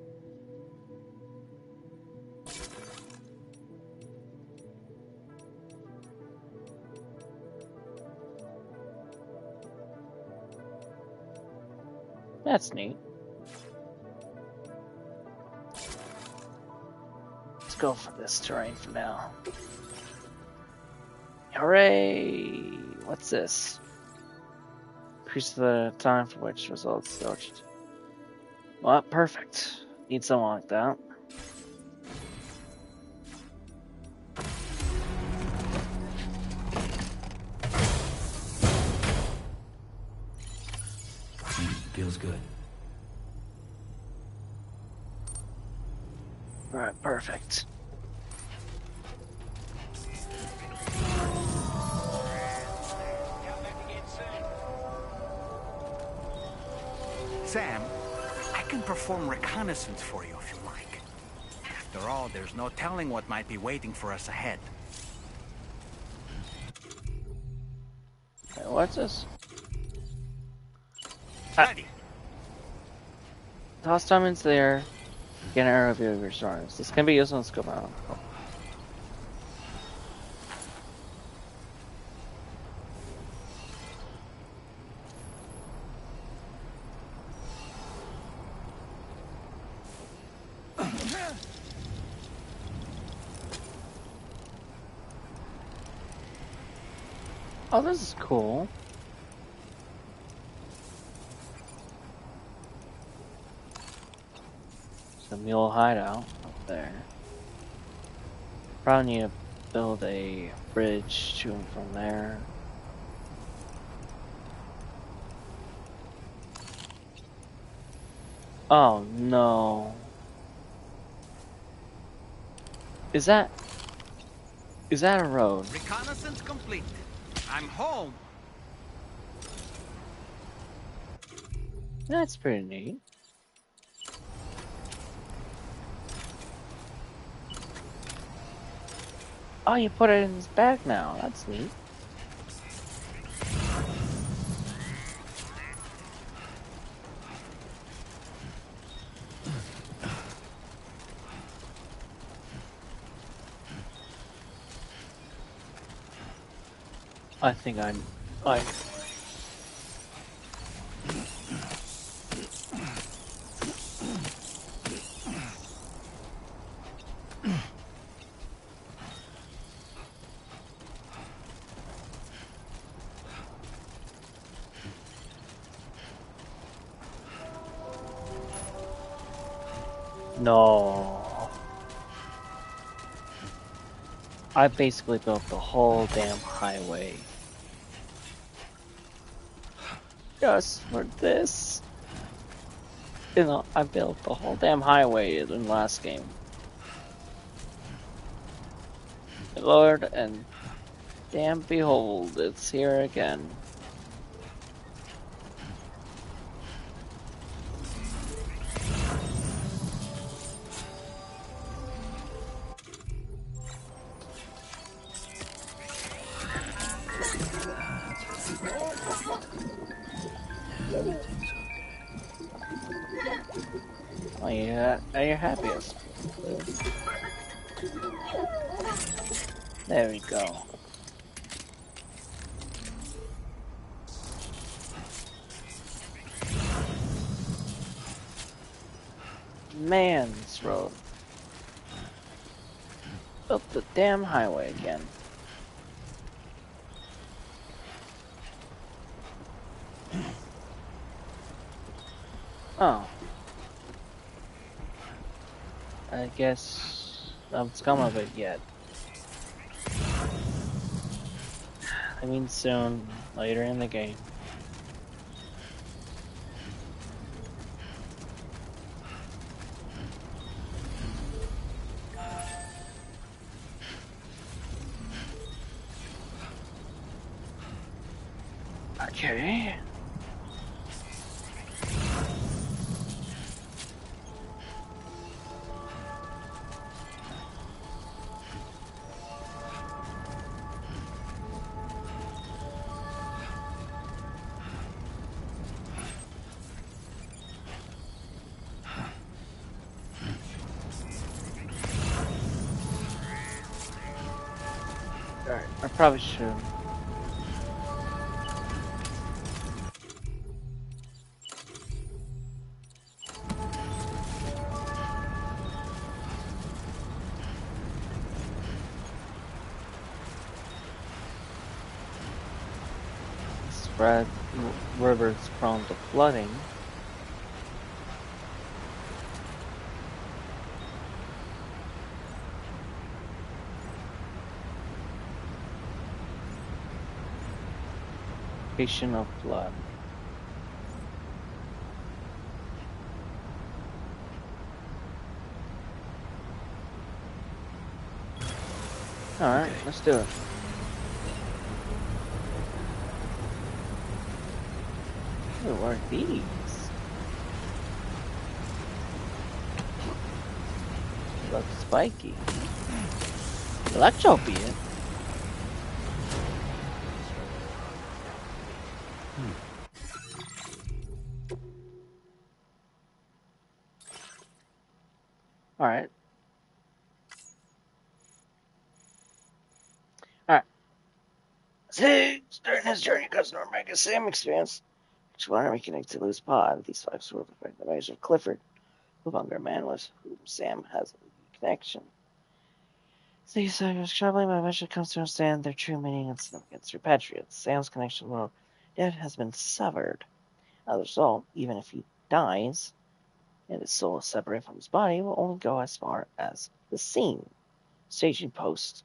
That's neat. Let's go for this terrain for now. Hooray! What's this? Increase the time for which results searched. Well, perfect. Need something like that. Feels good. Alright, perfect. Sam, I can perform reconnaissance for you if you like. After all, there's no telling what might be waiting for us ahead. Okay, what's this? Ready. Toss diamonds there. Get an arrow view of your stars. This can be used on the scope. Oh. Oh, this is cool. It's a mule hideout. there. Probably need to build a bridge to and from there. Oh no. Is that a road? Reconnaissance complete. I'm home. That's pretty neat. Oh, you put it in his bag now. That's neat. I think I No. I basically built the whole damn highway. Just for this. You know, I built the whole damn highway in the last game. Lord, and damn behold, it's here again. Oh yeah, are you happiest? There we go. Man, this road. Built the damn highway again. Oh. I guess it's come of it yet. I mean soon, later in the game. Okay. Alright, I probably should. Spread rivers prone to flooding. Location of flood. Alright, okay. Let's do it. What are these? Look spiky. Electropiate? Alright. Alright. So, starting his journey across the Omega Sam experience. Each one reconnect to loose pod. These five sort of affect the measure of Clifford, who longer man was whom Sam has a connection. So these cyphers troubling, but eventually comes to understand their true meaning and significance. Repatriates. Sam's connection with death has been severed. As a result, even if he dies, and his soul is separated from his body, will only go as far as the scene, staging post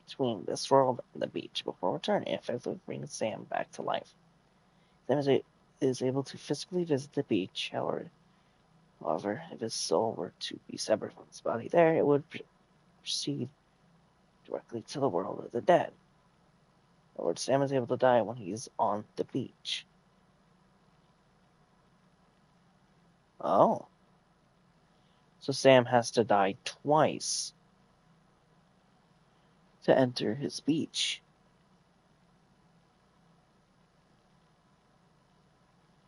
between this world and the beach before returning, and effectively bringing Sam back to life. Sam is able to physically visit the beach, however, if his soul were to be separate from his body there, it would proceed directly to the world of the dead. In other words, Sam is able to die when he's on the beach. Oh. So Sam has to die twice to enter his beach.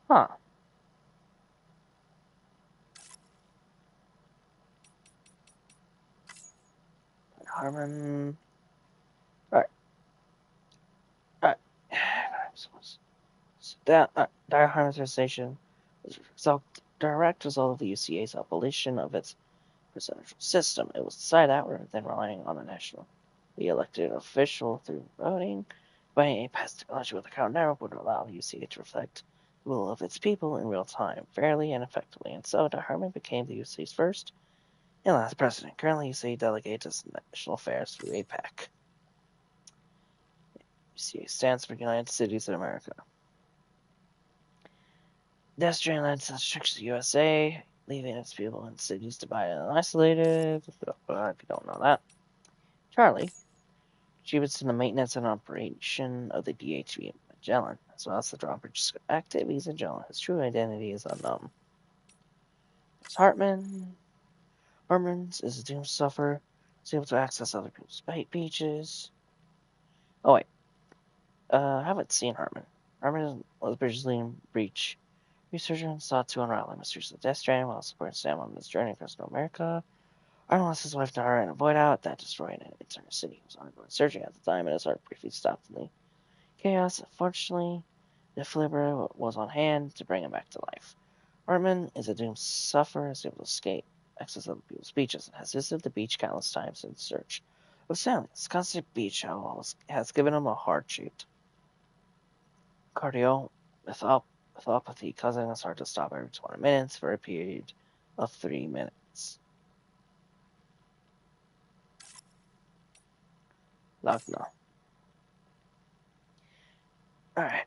Huh. Harmon. Alright. Alright. Dire harmonization was a direct result of the UCA's abolition of its presidential system. It was decided that rather than relying on a nationally elected official through voting, buying a past technology with a current network would allow the UCA to reflect the will of its people in real time, fairly and effectively. And so, Dire Harmon became the UCA's first and last president. Currently, UCA delegates national affairs through APAC. UCA stands for United Cities of America. Death Stranding led to the USA, leaving its people in cities divided and isolated. If you don't know that. Charlie contributes to the maintenance and operation of the DHV in Magellan, as well as the drawbridge activities in Magellan. His true identity is unknown. There's Hartman. Hartman is a doomed sufferer. He's able to access other people's beaches. Oh, wait. I haven't seen Hartman. Hartman was previously in Breach. Researcher and sought to unravel the mysteries of Death Stranding while supporting Sam on his journey across North America. Arnold lost his wife Nara in a void out that destroyed an entire city. He was ongoing searching at the time, and his heart briefly stopped in the chaos. Fortunately, the Flipper was on hand to bring him back to life. Hartman is a doomed sufferer, is able to escape access other people's beaches, and has visited the beach countless times in search of Sam. This constant beach howl has given him a heart-shaped cardiomyopathy, causing his heart to stop every 20 minutes for a period of 3 minutes. Lagna. Alright.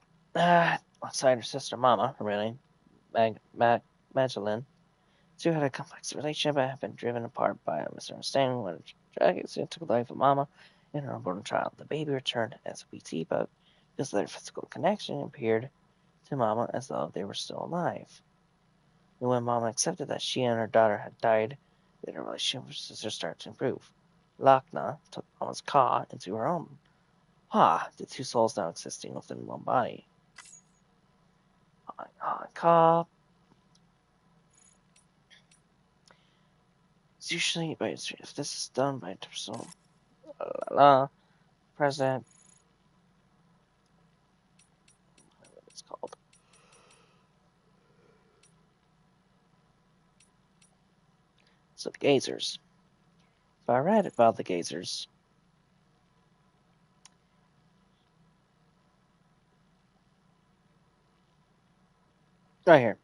Alongside her sister Mama, her Magdalene, two had a complex relationship and had been driven apart by a misunderstanding when a tragic accident took the life of Mama and her unborn child. The baby returned as a BT, but because of their physical connection, it appeared to Mama as though they were still alive. And when Mama accepted that she and her daughter had died, then her relationship with her sister started to improve. Lachna took Mama's Ka into her own. The two souls now existing within one body. Ka. It's usually by if this is done by a personal president. What it's called. So the gazers. So I read about the gazers. Right here.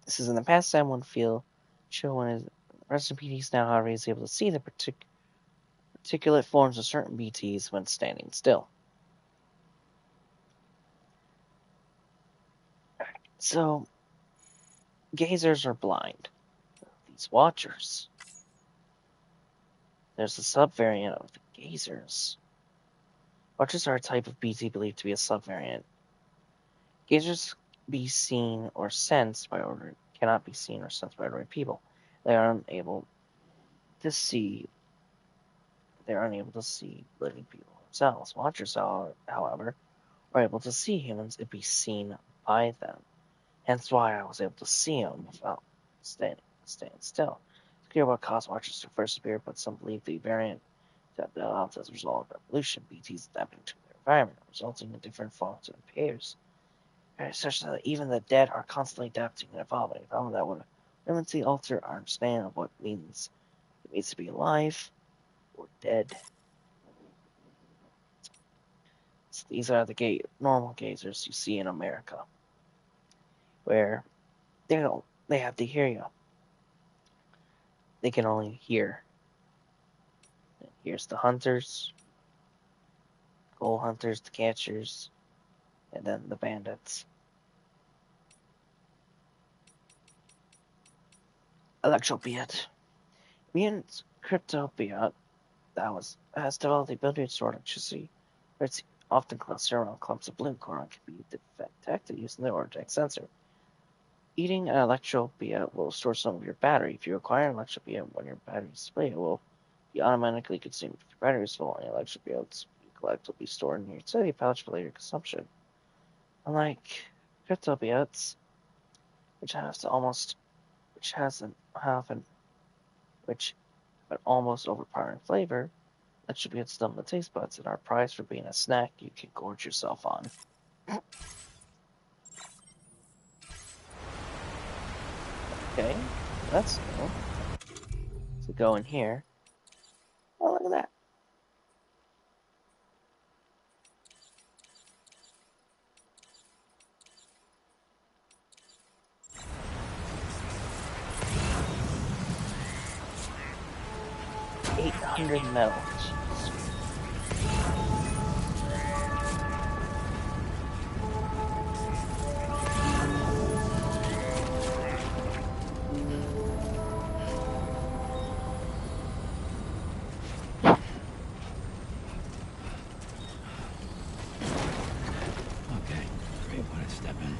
This is in the past time one feel show when his rest in PTs now, however, he's able to see the particulate forms of certain BTs when standing still. So gazers are blind. These watchers. There's a subvariant of the gazers. Watchers are a type of BT believed to be a subvariant. Gazers be seen or sensed by ordinary cannot be seen or sensed by ordinary people. They are unable to see living people themselves. Watchers, however, are able to see humans and be seen by them. Hence why I was able to see them without staying still. It's clear what caused watchers to first appear, but some believe the variant that developed as a result of evolution, BTs adapting to their environment, resulting in different forms and pairs. Such that even the dead are constantly adapting and evolving. That would permanently alter our understanding of what it means to be alive or dead. So these are the normal gazers you see in America, where they have to hear you. they can only hear. Here's the hunters, gold hunters, the catchers, and then the bandits. Electropiat. Mutant cryptopiat has developed the ability to store electricity, but it's often clustered around clumps of blue core and can be detected using the Ortec sensor. Eating an electropiat will store some of your battery. If you acquire an electropiat when your battery is depleted, it will be automatically consumed. If your battery is full, any electropiats you collect will be stored in your utility pouch for later consumption. Unlike cryptopiats, which has an almost overpowering flavor, electropiats numb the taste buds and are prized for being a snack you can gorge yourself on. Okay, that's cool. So go in here. Oh, look at that. $800 metal. Jeez. Okay, great. Want to step in?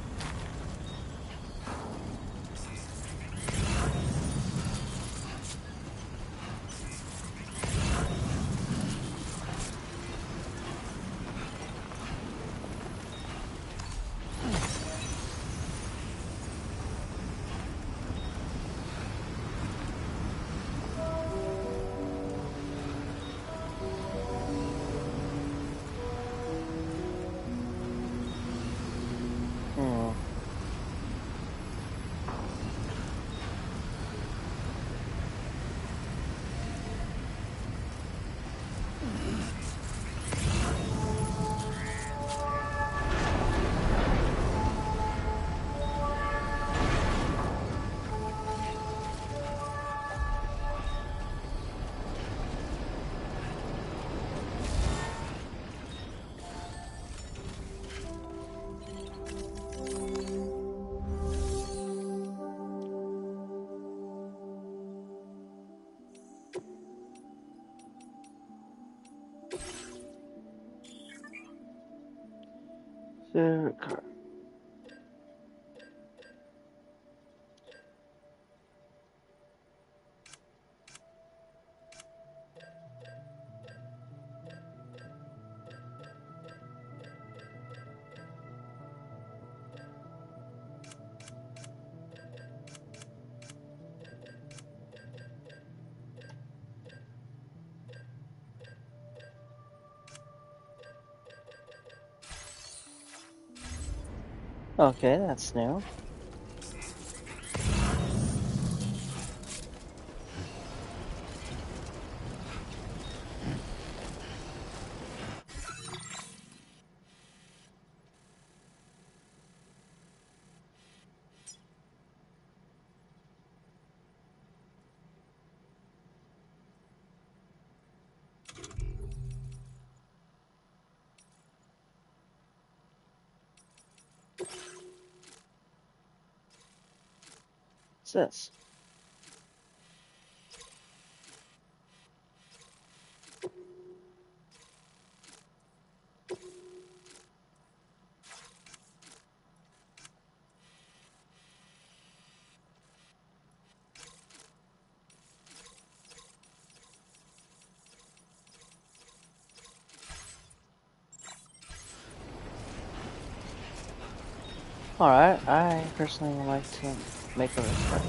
Okay, that's new. What's this? Alright, I personally would like to make a request.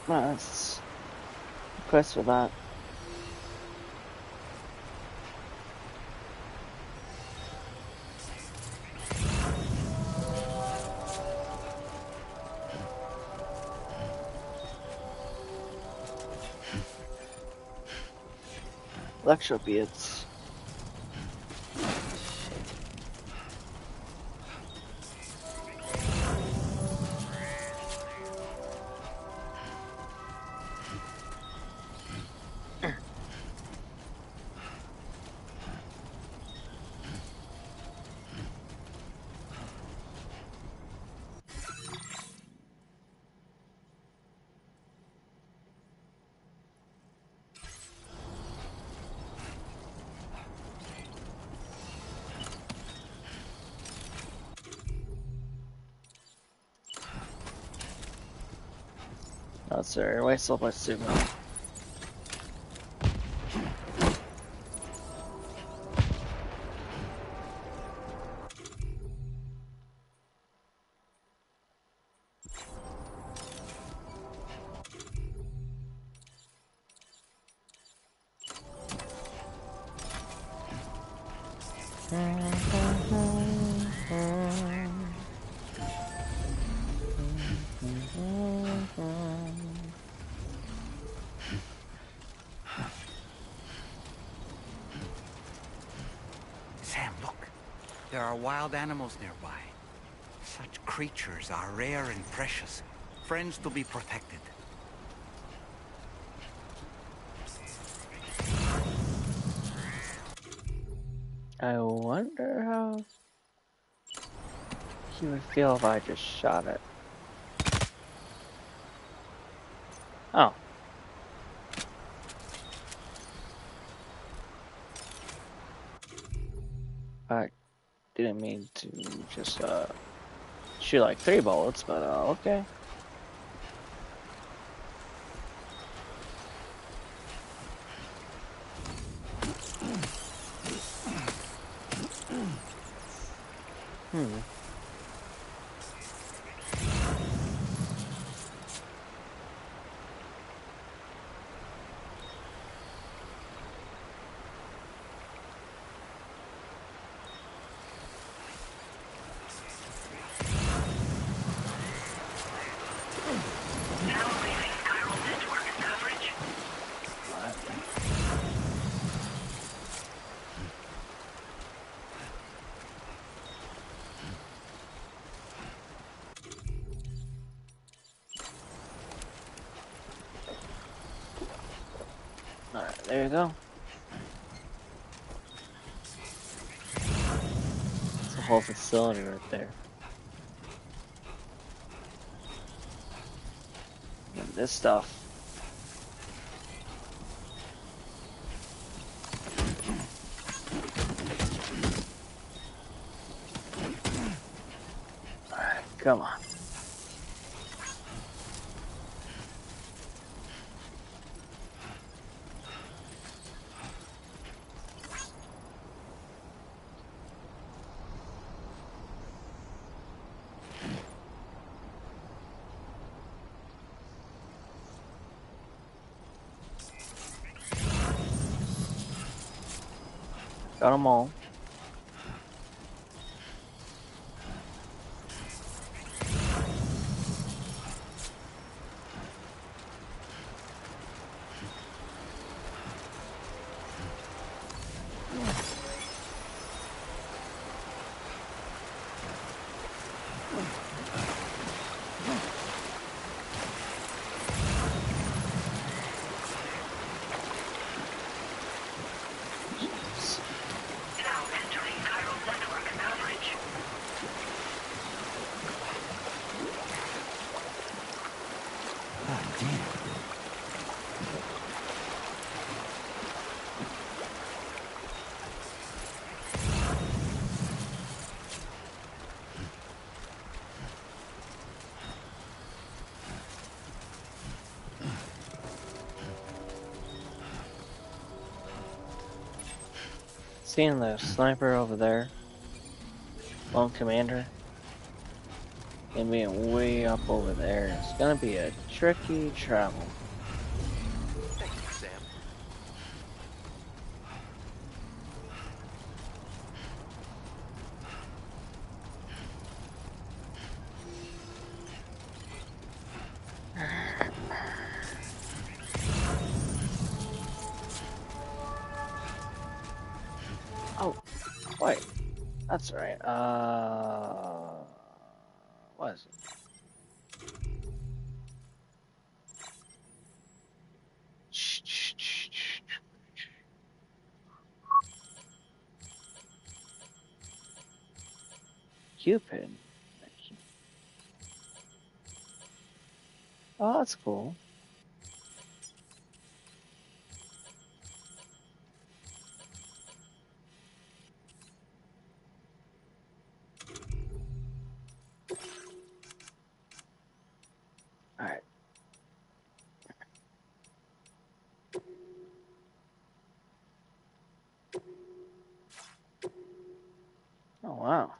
That's quest for that. Electrobeads. Oh, sorry, why so much signal? Sam, look. There are wild animals nearby. Such creatures are rare and precious. Friends to be protected. I wonder how he would feel if I just shot it. Oh. I didn't mean to just shoot like 3 bullets, but okay. Alright, there you go. It's a whole facility right there. And this stuff. Alright, come on. Got them all. Seeing the sniper over there, lone commander, and being way up over there, it's gonna be a Tricky travel. Thank you, Sam. Oh, wait. That's right. What is it? Cupid. Oh, that's cool. Alright. Oh, wow.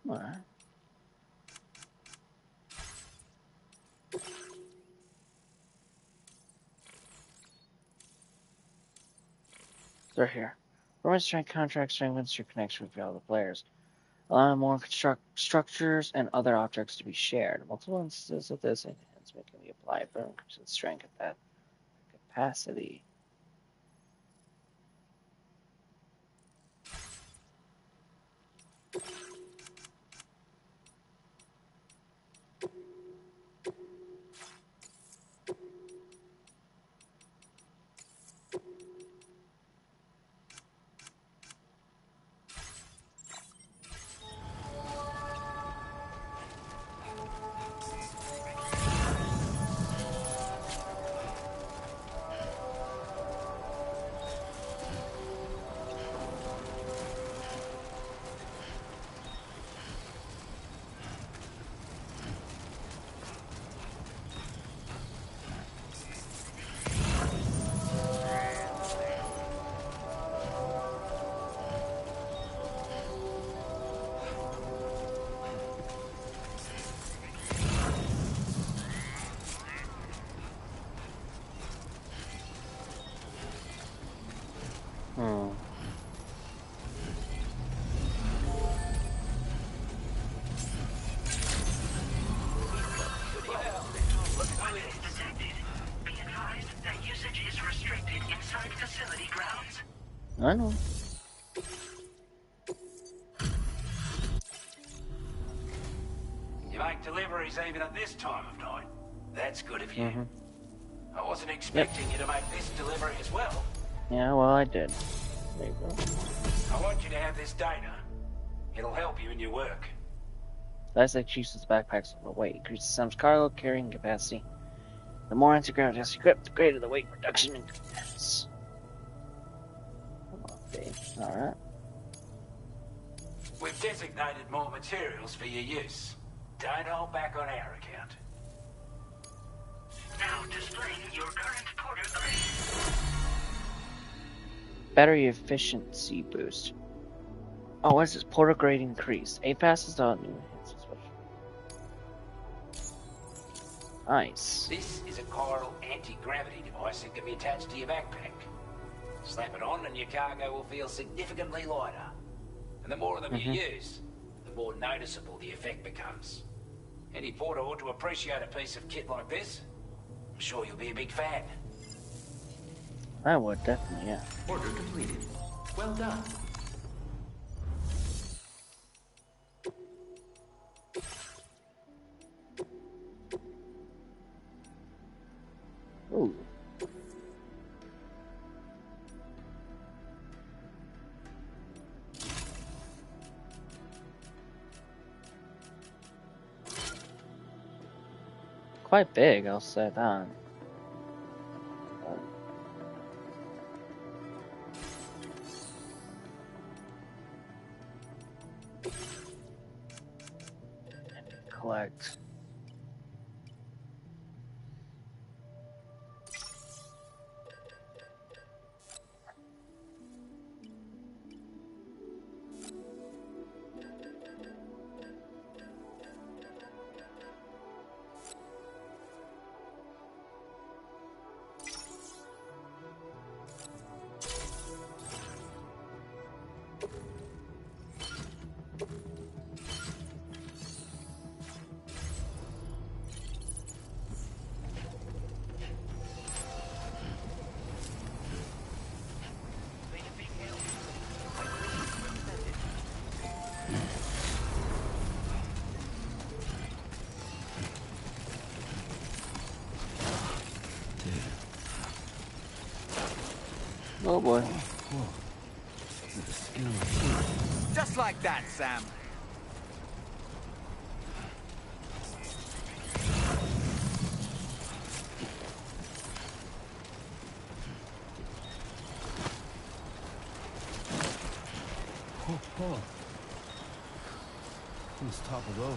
Alright. They're here. Permanent strength contract strengthens your connection with your other players, allowing more structures and other objects to be shared. Multiple instances of this enhancement can be applied for increasing strength at that capacity. I know. You make deliveries even at this time of night. That's good of you. Mm-hmm. I wasn't expecting you to make this delivery as well. Yeah, well, I did. There you go. I want you to have this data. It'll help you in your work. Dissect uses backpacks with weight, increases Sam's cargo carrying capacity. The more anti-gravity is equipped, the greater the weight reduction increments. Come on, babe. Alright. We've designated more materials for your use. Don't hold back on our account. Now displaying your current porter grade. Battery efficiency boost. Oh, what is this? Porter grade increase. 8 passes on new hits. Nice. This is a chiral anti-gravity device that can be attached to your backpack. Slap it on and your cargo will feel significantly lighter. And the more of them you use, the more noticeable the effect becomes. Any porter ought to appreciate a piece of kit like this. I'm sure you'll be a big fan. I would, definitely, yeah. Order completed. Well done. Ooh. Quite big, I'll say that. collect. Oh boy. Just like that, Sam. Oh. Almost toppled over.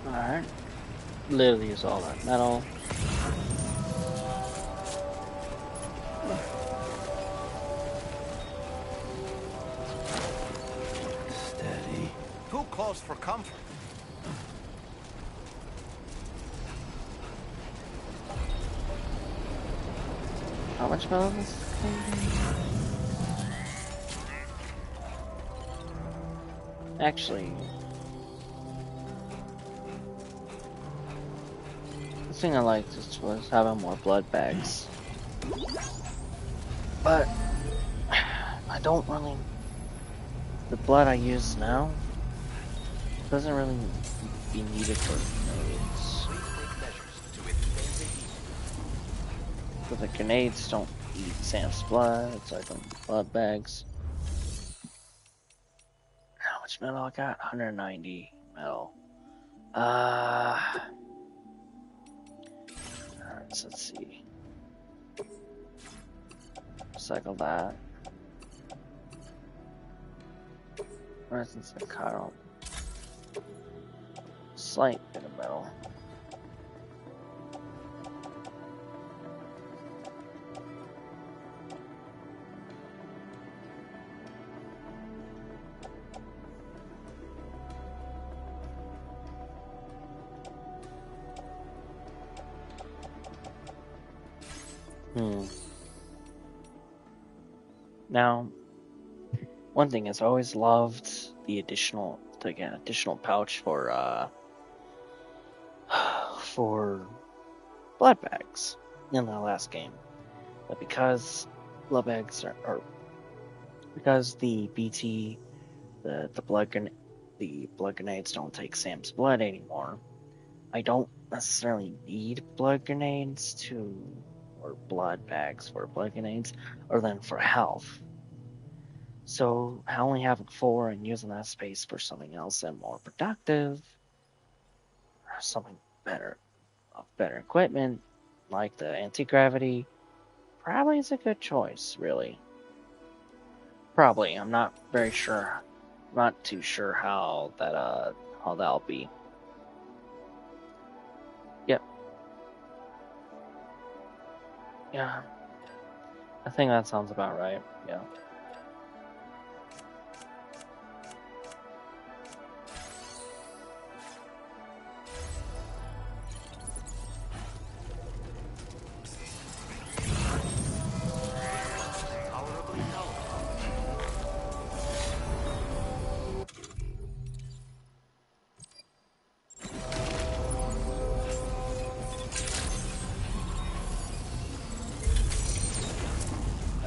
Alright. Literally use all that metal. Steady. Too close for comfort. How much metal is this thing? Actually, the thing I liked was having more blood bags. But I don't really. The blood I use now doesn't really be needed for grenades. But the grenades don't eat Sam's blood, so I don't need blood bags. How much metal I got? 190 metal. Alright, so let's see. Recycle that. Resistance and chiral. Slight bit of metal. Now, one thing is I always loved the additional pouch for blood bags in the last game. But because blood bags because the BT the blood grenades don't take Sam's blood anymore, I don't necessarily need blood grenades or blood bags for blood grenades, other than for health. So only having 4 and using that space for something else and more productive, or something better equipment, like the anti-gravity, probably is a good choice, really. Probably. I'm not very sure. Not too sure how that'll be. Yep. Yeah. I think that sounds about right. Yeah.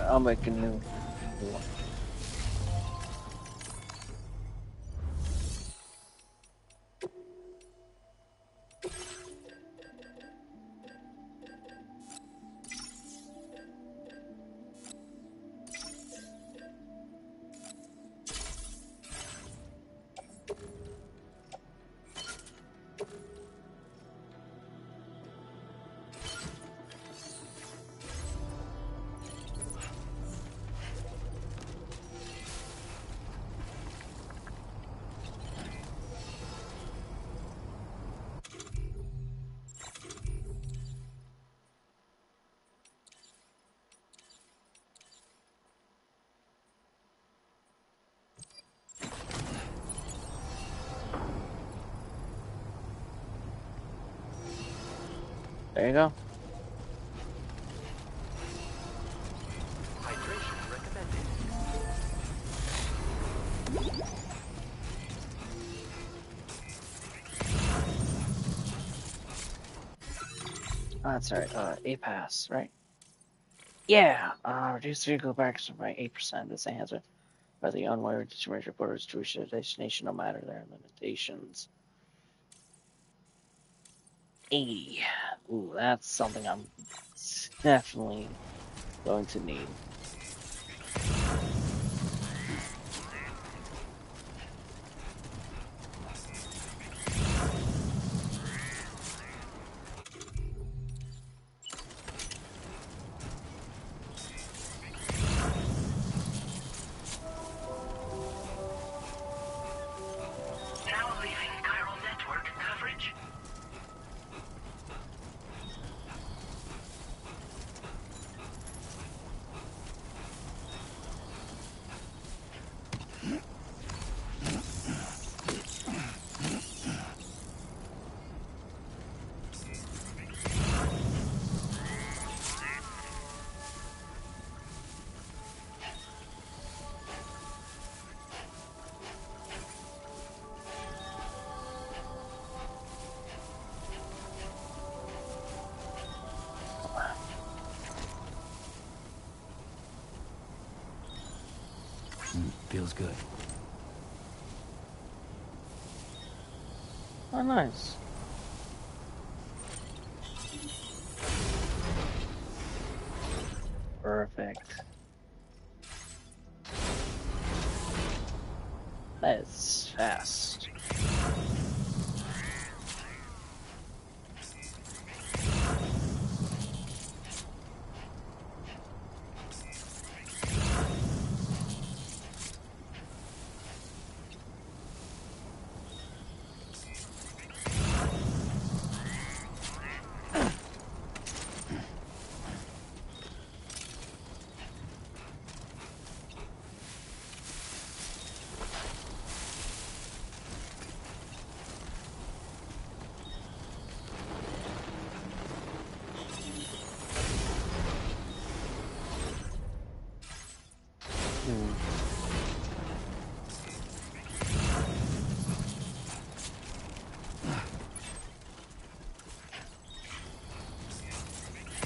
I'll make a new one. There you go. Hydration recommended. Oh, that's right. A-Pass, right? Yeah. Reduce vehicle packs by 8%. This enhancer by the unwired distribution reporters to reach their destination no matter their limitations. 80. Ooh, that's something I'm definitely going to need. Now leaving chiral network coverage. Feels good. Oh, nice. Perfect. That's fast.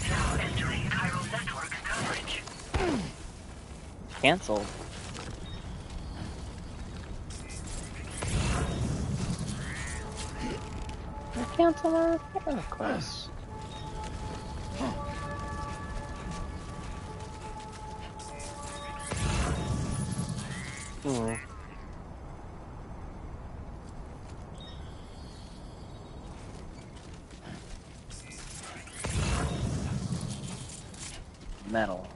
Now entering chiral network coverage. Cancelled. Cancel my repair request. Ooh. Metal.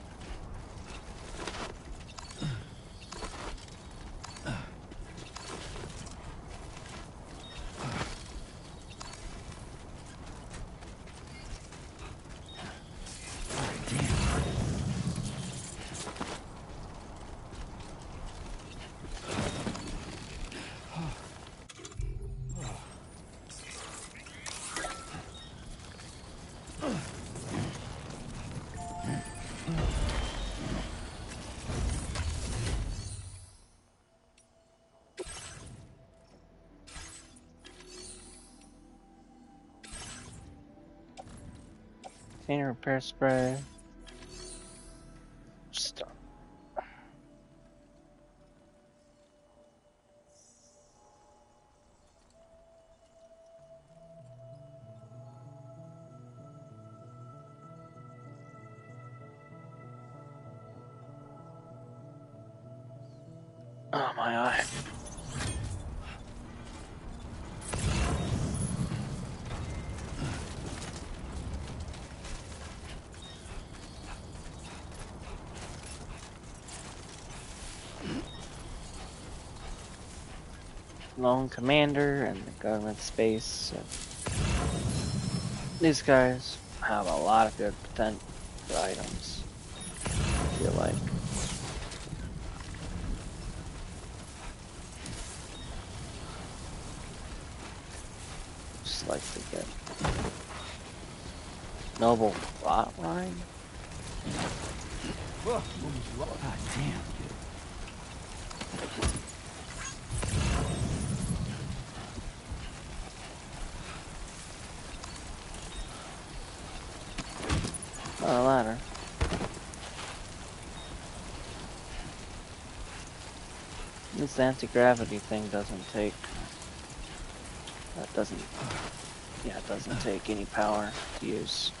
Container repair spray. Stop. Oh, my eye. Lone Commander and the government space. So these guys have a lot of good potential items, I feel like. Just like to get Noble plot line? God damn. Not a ladder. This anti-gravity thing doesn't take... That doesn't... Yeah, it doesn't take any power to use.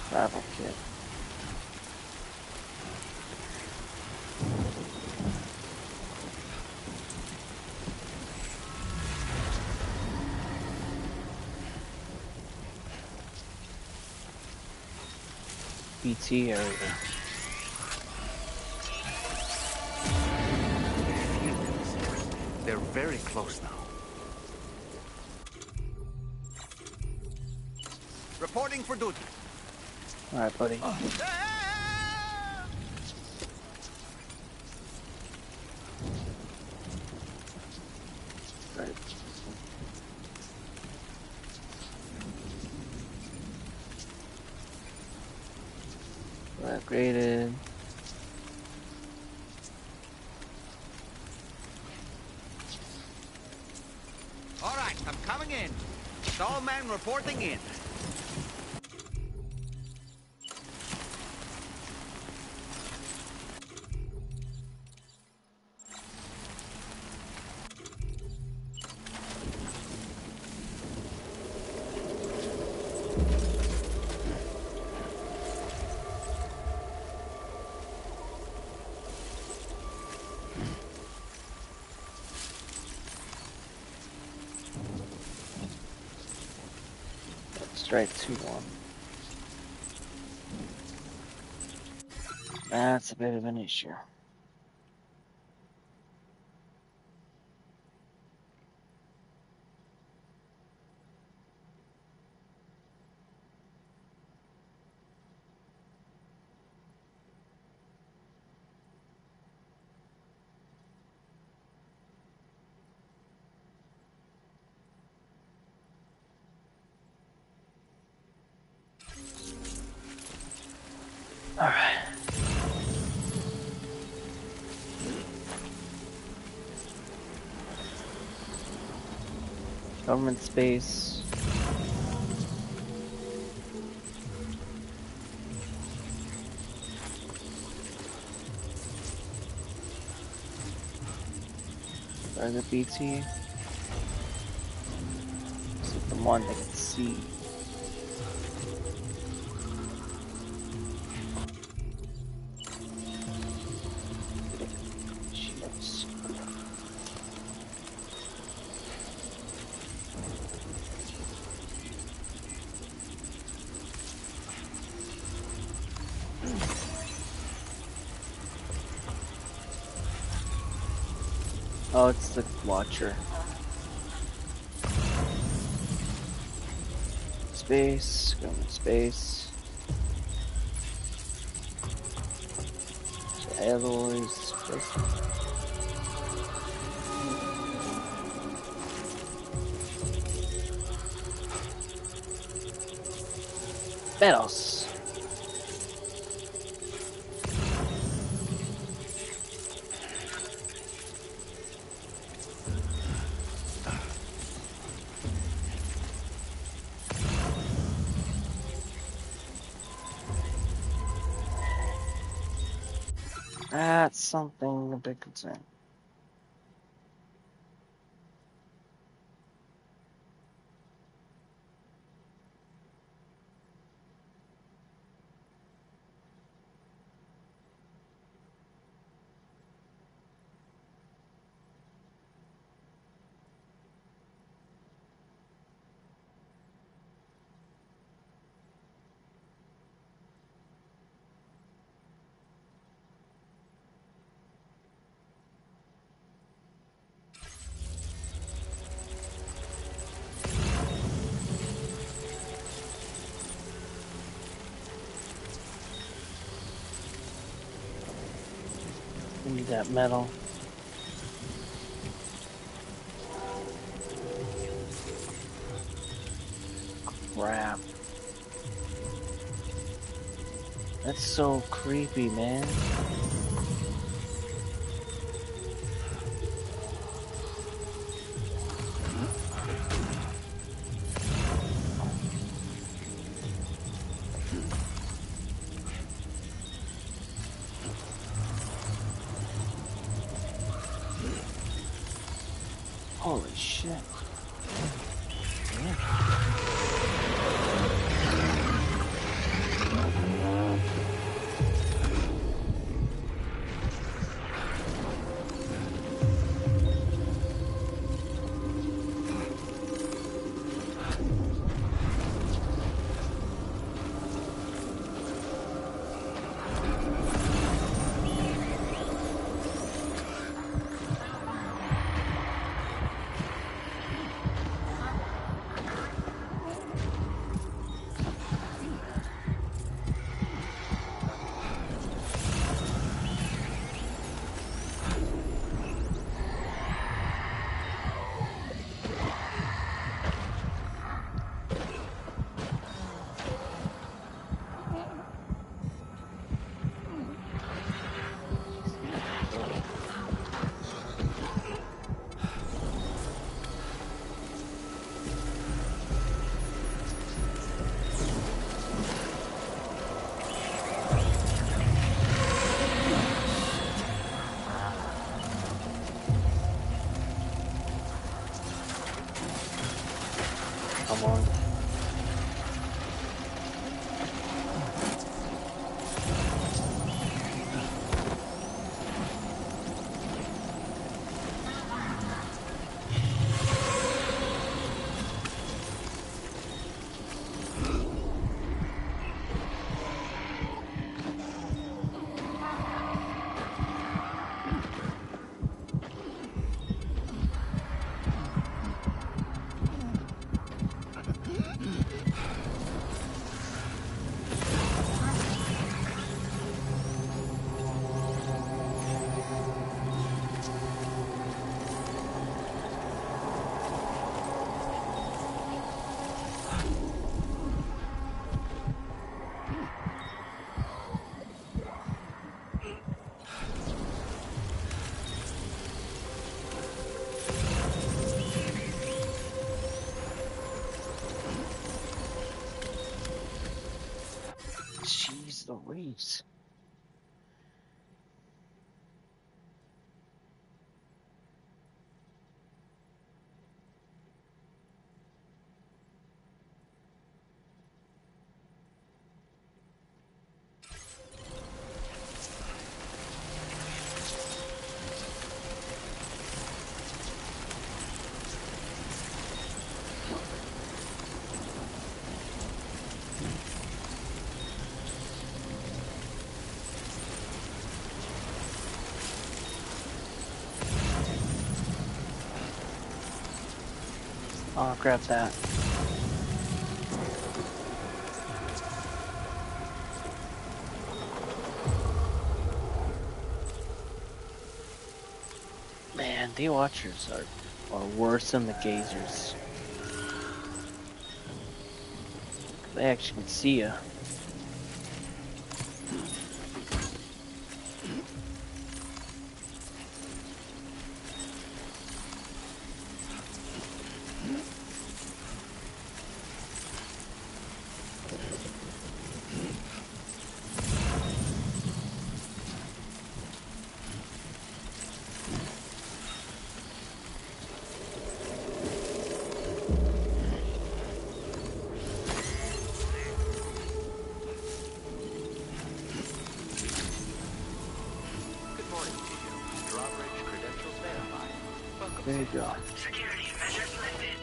Travel kit. BT area. They're very close now. Reporting for duty. All right, buddy. Right. Upgraded. All right, I'm coming in. Stall man reporting in. Strike 2-1. That's a bit of an issue. All right. Government space. Target BT. This is the one they can see. Shields. Oh, it's the Watcher. Space, government space. So alloys, metals. That's something a big concern. That metal. Crap. That's so creepy, man. Holy shit. Come on. Jeez Louise. I'll grab that. Man, the Watchers are worse than the Gazers. They actually can see you. There you go. Security measures lifted.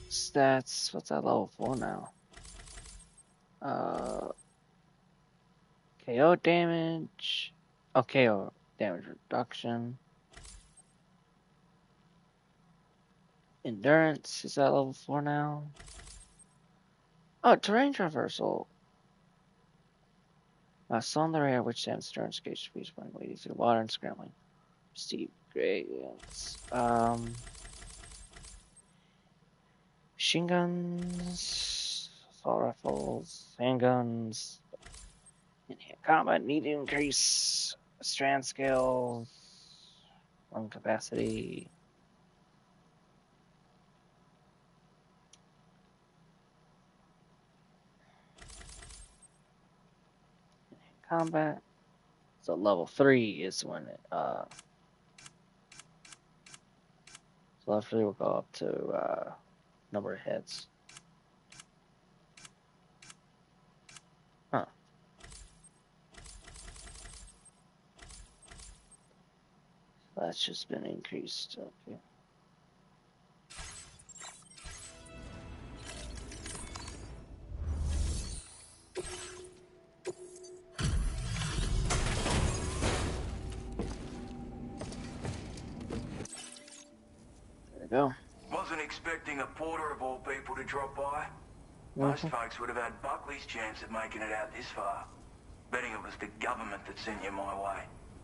Stats. What's that level 4 now? KO damage. Oh, KO damage reduction. Endurance is at level 4 now. Oh, terrain traversal. Saw in the area which Sam Stern skates speeds when wading through water and scrambling. Steep gradients. Machine guns, assault rifles, handguns. In-hand combat need to increase strand scale, lung capacity. In-hand combat. So level 3 is when it so level 3 will go up to number of hits. Huh. That's just been increased. Okay. There we go. Wasn't expecting a porter of all people to drop by. Most folks would have had Buckley's chance of making it out this far. Betting it was the government that sent you my way.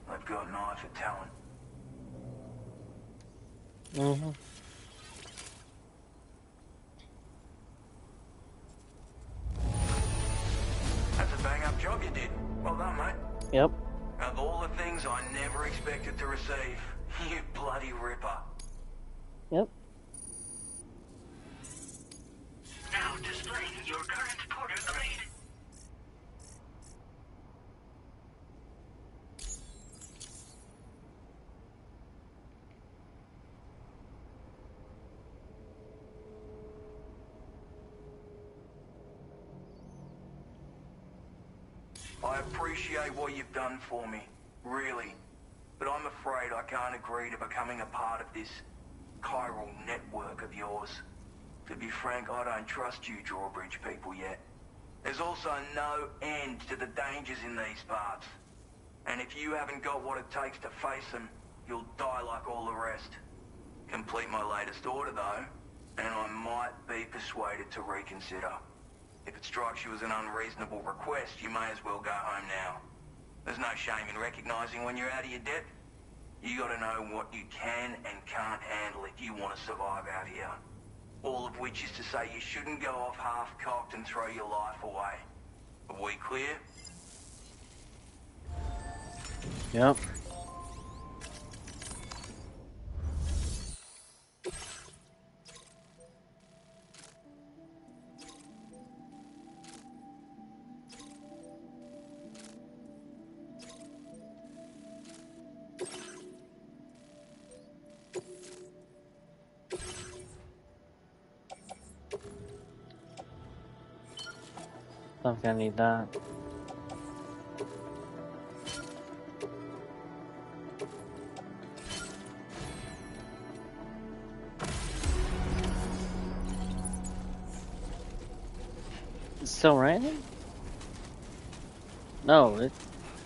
They've got an eye for talent. That's a bang-up job you did. Well done, mate. Yep. Of all the things I never expected to receive, you bloody ripper. Yep. Now displaying your current porter grade. I appreciate what you've done for me, really. But I'm afraid I can't agree to becoming a part of this chiral network of yours. To be frank, I don't trust you drawbridge people yet. There's also no end to the dangers in these parts. And if you haven't got what it takes to face them, you'll die like all the rest. Complete my latest order, though, and I might be persuaded to reconsider. If it strikes you as an unreasonable request, you may as well go home now. There's no shame in recognizing when you're out of your depth. You gotta know what you can and can't handle if you want to survive out here. All of which is to say you shouldn't go off half-cocked and throw your life away. Are we clear? Yep. I'm gonna need that. It's still raining? No, it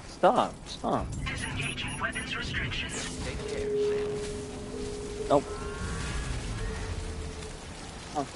stopped. Huh. Disengaging weapons restrictions. Take care, Sam. Nope. Okay.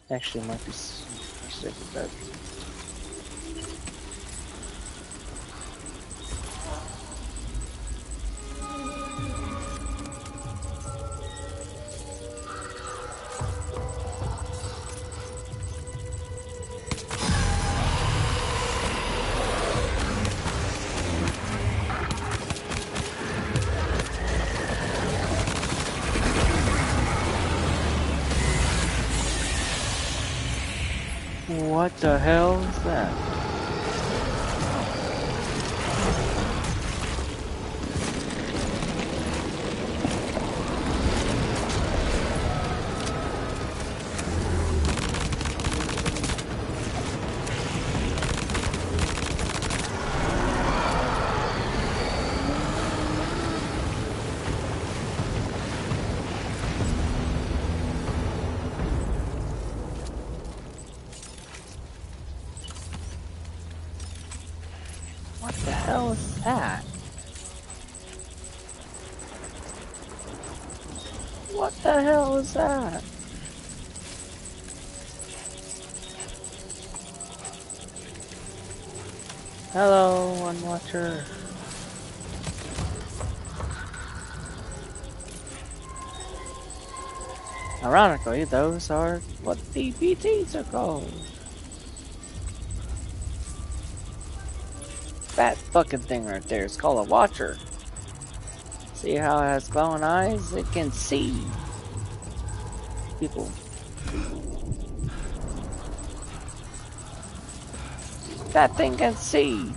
Actually, it might be sick of that. What the hell is that? What the hell is that? Hello, one watcher. Ironically, those are what the BTs are called. That fucking thing right there is called a watcher. See how it has glowing eyes? It can see people. That thing can see.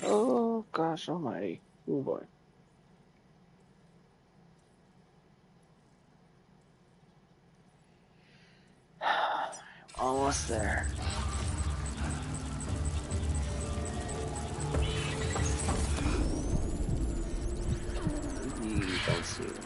Oh gosh almighty. Oh boy. Almost there. Don't see it.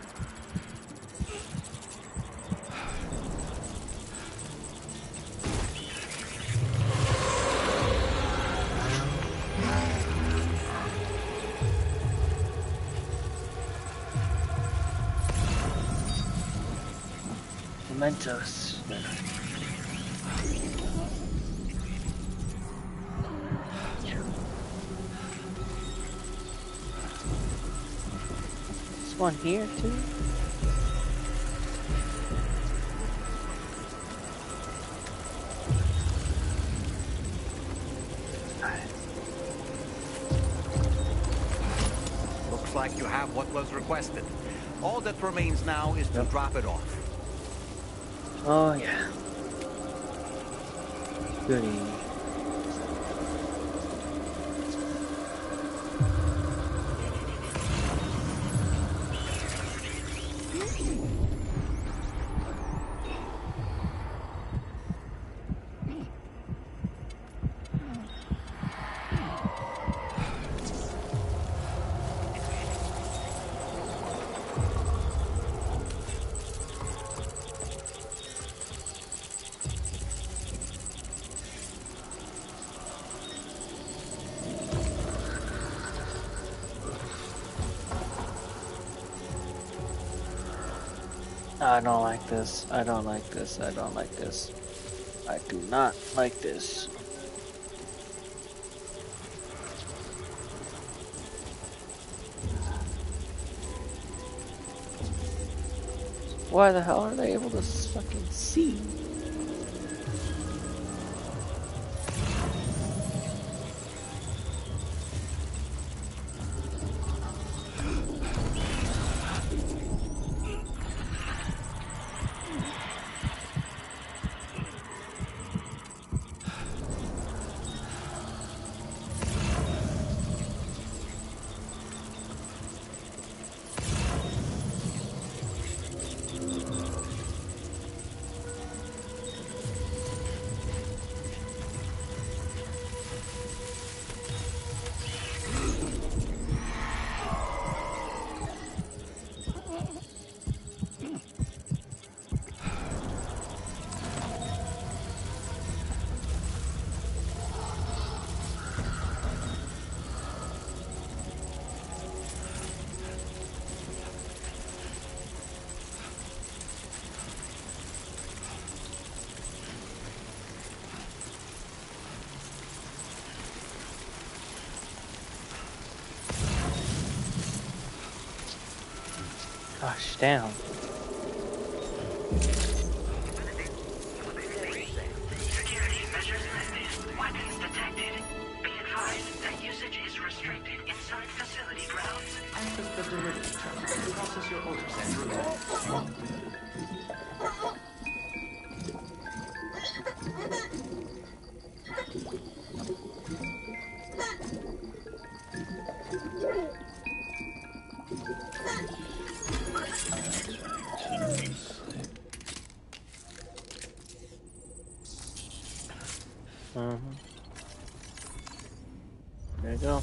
Mementos. There's one here too. Looks like you have what was requested. All that remains now is to drop it off. Oh yeah. Goody. I don't like this. I don't like this. I don't like this. I do not like this. Why the hell are they able to fucking see? Gosh, damn. Security measures lifted. Weapons detected. Be advised that usage is restricted inside facility grounds. Access the delivery terminal to process your orders and remain. There you go.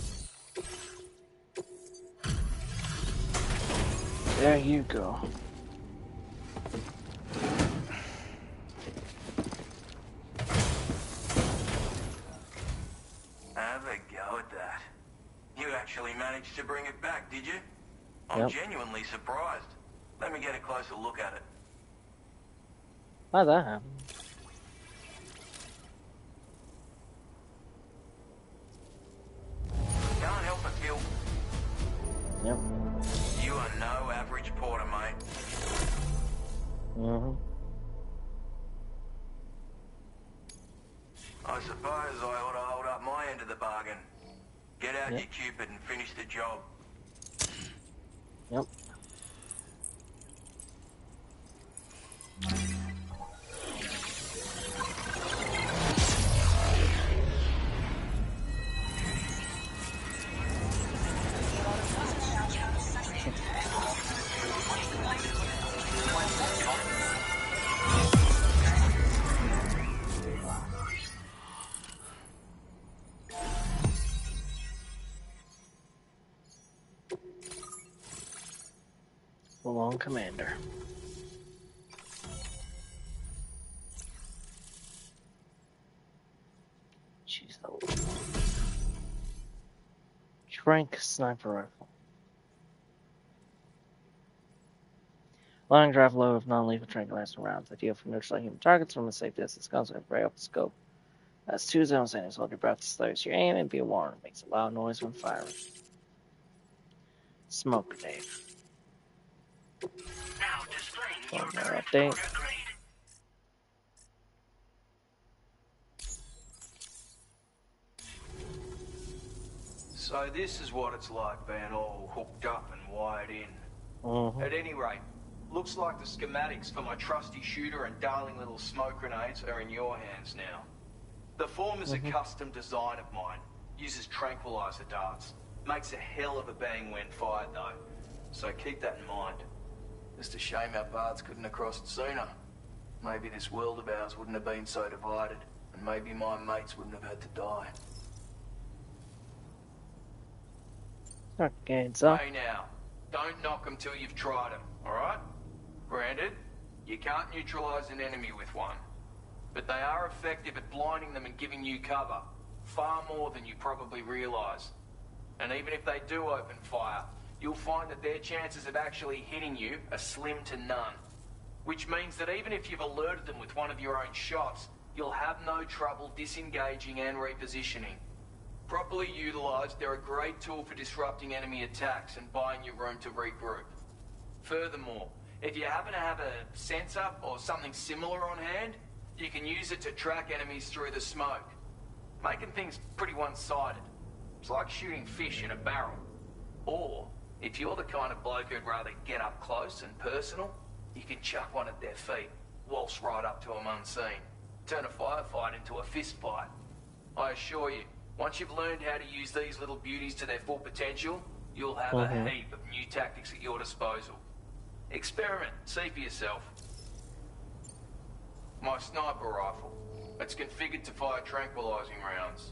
There you go. Have a go at that. You actually managed to bring it back, did you? I'm genuinely surprised. Let me get a closer look at it. How'd that happen? Can't help but feel... Yep. You are no average porter, mate. I suppose I ought to hold up my end of the bargain. Get out your Cupid and finish the job. Yep. Long Commander. Jeez, Trank sniper rifle. Long draft load of non-lethal tranquilizer rounds, ideal for neutralizing human targets from a safe distance. Guns with very open scope. That's 2 zones and hold your breath to slow your aim and be warned. Makes a loud noise when firing. Smoke grenade. Now displaying your current update. Grade. So this is what it's like being all hooked up and wired in. At any rate, looks like the schematics for my trusty shooter and darling little smoke grenades are in your hands now. The former's a custom design of mine. Uses tranquilizer darts. Makes a hell of a bang when fired though. So keep that in mind. Just a shame our paths couldn't have crossed sooner. Maybe this world of ours wouldn't have been so divided. And maybe my mates wouldn't have had to die. Okay, so. Hey now, don't knock them till you've tried them, alright? Granted, you can't neutralize an enemy with one. But they are effective at blinding them and giving you cover. Far more than you probably realize. And even if they do open fire, you'll find that their chances of actually hitting you are slim to none. Which means that even if you've alerted them with one of your own shots, you'll have no trouble disengaging and repositioning. Properly utilized, they're a great tool for disrupting enemy attacks and buying you room to regroup. Furthermore, if you happen to have a sensor or something similar on hand, you can use it to track enemies through the smoke. Making things pretty one-sided. It's like shooting fish in a barrel. Or, if you're the kind of bloke who'd rather get up close and personal, you can chuck one at their feet, waltz right up to them unseen. Turn a firefight into a fist fight. I assure you, once you've learned how to use these little beauties to their full potential, you'll have a heap of new tactics at your disposal. Experiment, see for yourself. My sniper rifle. It's configured to fire tranquilizing rounds.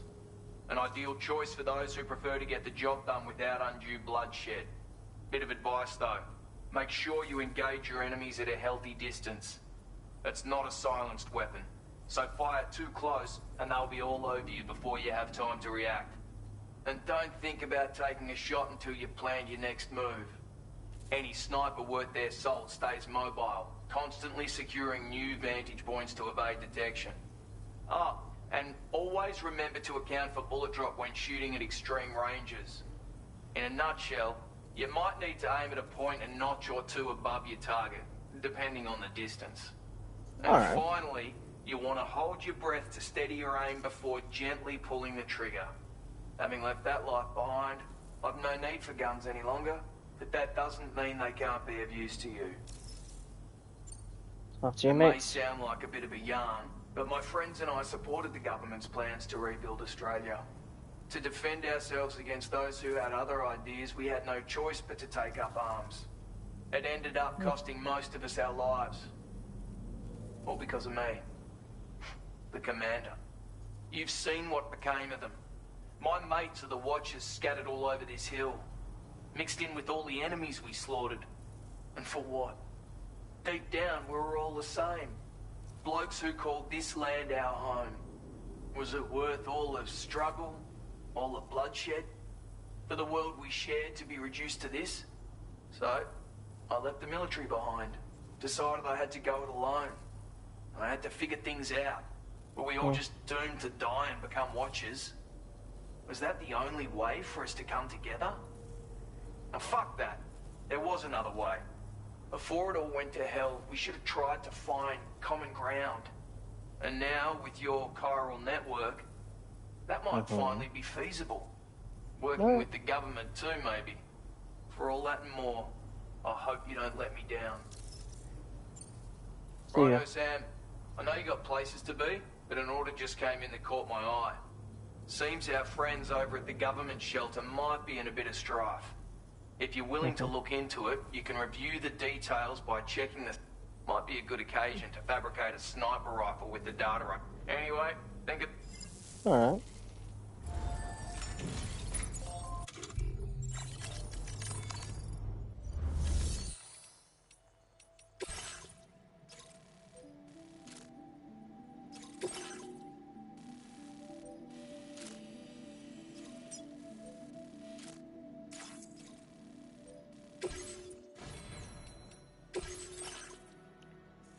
An ideal choice for those who prefer to get the job done without undue bloodshed. Bit of advice though, make sure you engage your enemies at a healthy distance. It's not a silenced weapon, so fire too close and they'll be all over you before you have time to react. And don't think about taking a shot until you've planned your next move. Any sniper worth their salt stays mobile, constantly securing new vantage points to evade detection. Ah, and always remember to account for bullet drop when shooting at extreme ranges. In a nutshell, you might need to aim at a point a notch or two above your target, depending on the distance. And finally, you want to hold your breath to steady your aim before gently pulling the trigger. Having left that life behind, I've no need for guns any longer, but that doesn't mean they can't be of use to you. It may sound like a bit of a yarn, but my friends and I supported the government's plans to rebuild Australia. To defend ourselves against those who had other ideas, we had no choice but to take up arms. It ended up costing most of us our lives. All because of me. The commander. You've seen what became of them. My mates are the Watchers scattered all over this hill, mixed in with all the enemies we slaughtered. And for what? Deep down, we were all the same. Blokes who called this land our home. Was it worth all the struggle, all the bloodshed, for the world we shared to be reduced to this? So, I left the military behind. Decided I had to go it alone. I had to figure things out. Were we all just doomed to die and become Watchers? Was that the only way for us to come together? Now fuck that. There was another way. Before it all went to hell, we should have tried to find common ground. And now, with your chiral network, that might finally be feasible. Working with the government too, maybe. For all that and more, I hope you don't let me down. Righto, Sam. I know you got places to be, but an order just came in that caught my eye. Seems our friends over at the government shelter might be in a bit of strife. If you're willing to look into it, you can review the details by checking the... Might be a good occasion to fabricate a sniper rifle with the data on. Anyway, think it... Alright.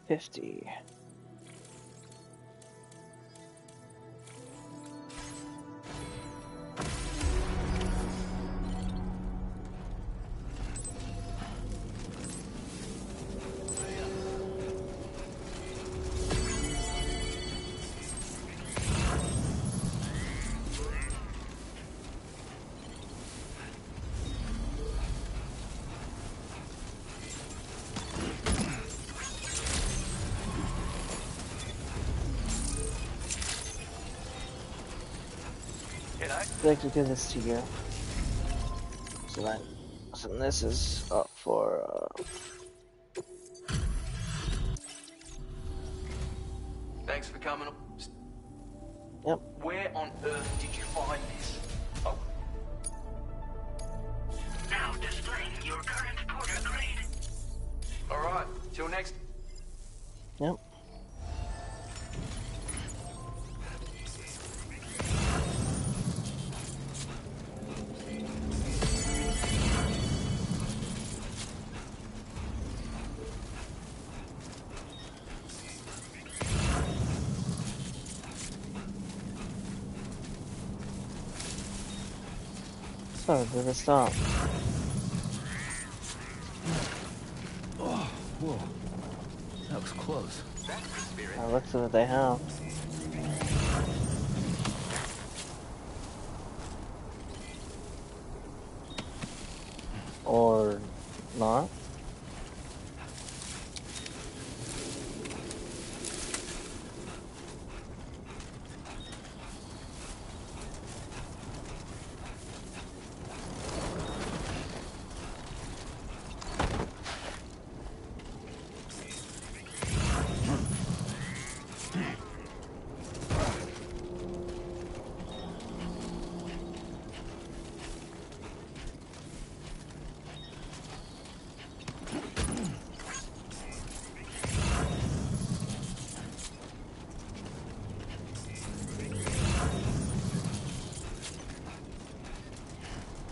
$50. I'd like to do this to you. So this is up for Thanks for coming up. Yep. Where on earth did you find this? Oh. Now displaying your current porter grade. Alright, till next. Yep. So, did it stop? Oh, whoa. That was close. It looks like they have. Or not.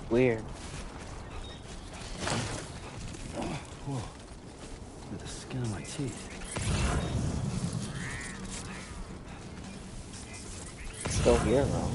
Weird. Whoa. Look at the skin of my teeth. It's still here though.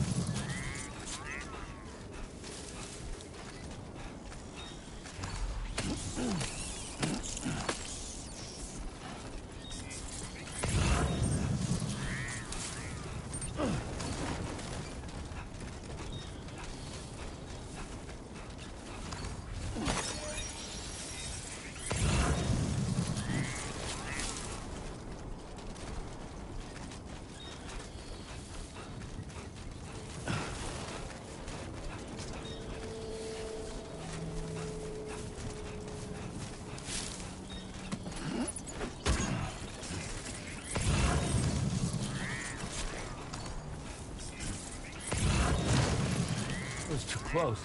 too close.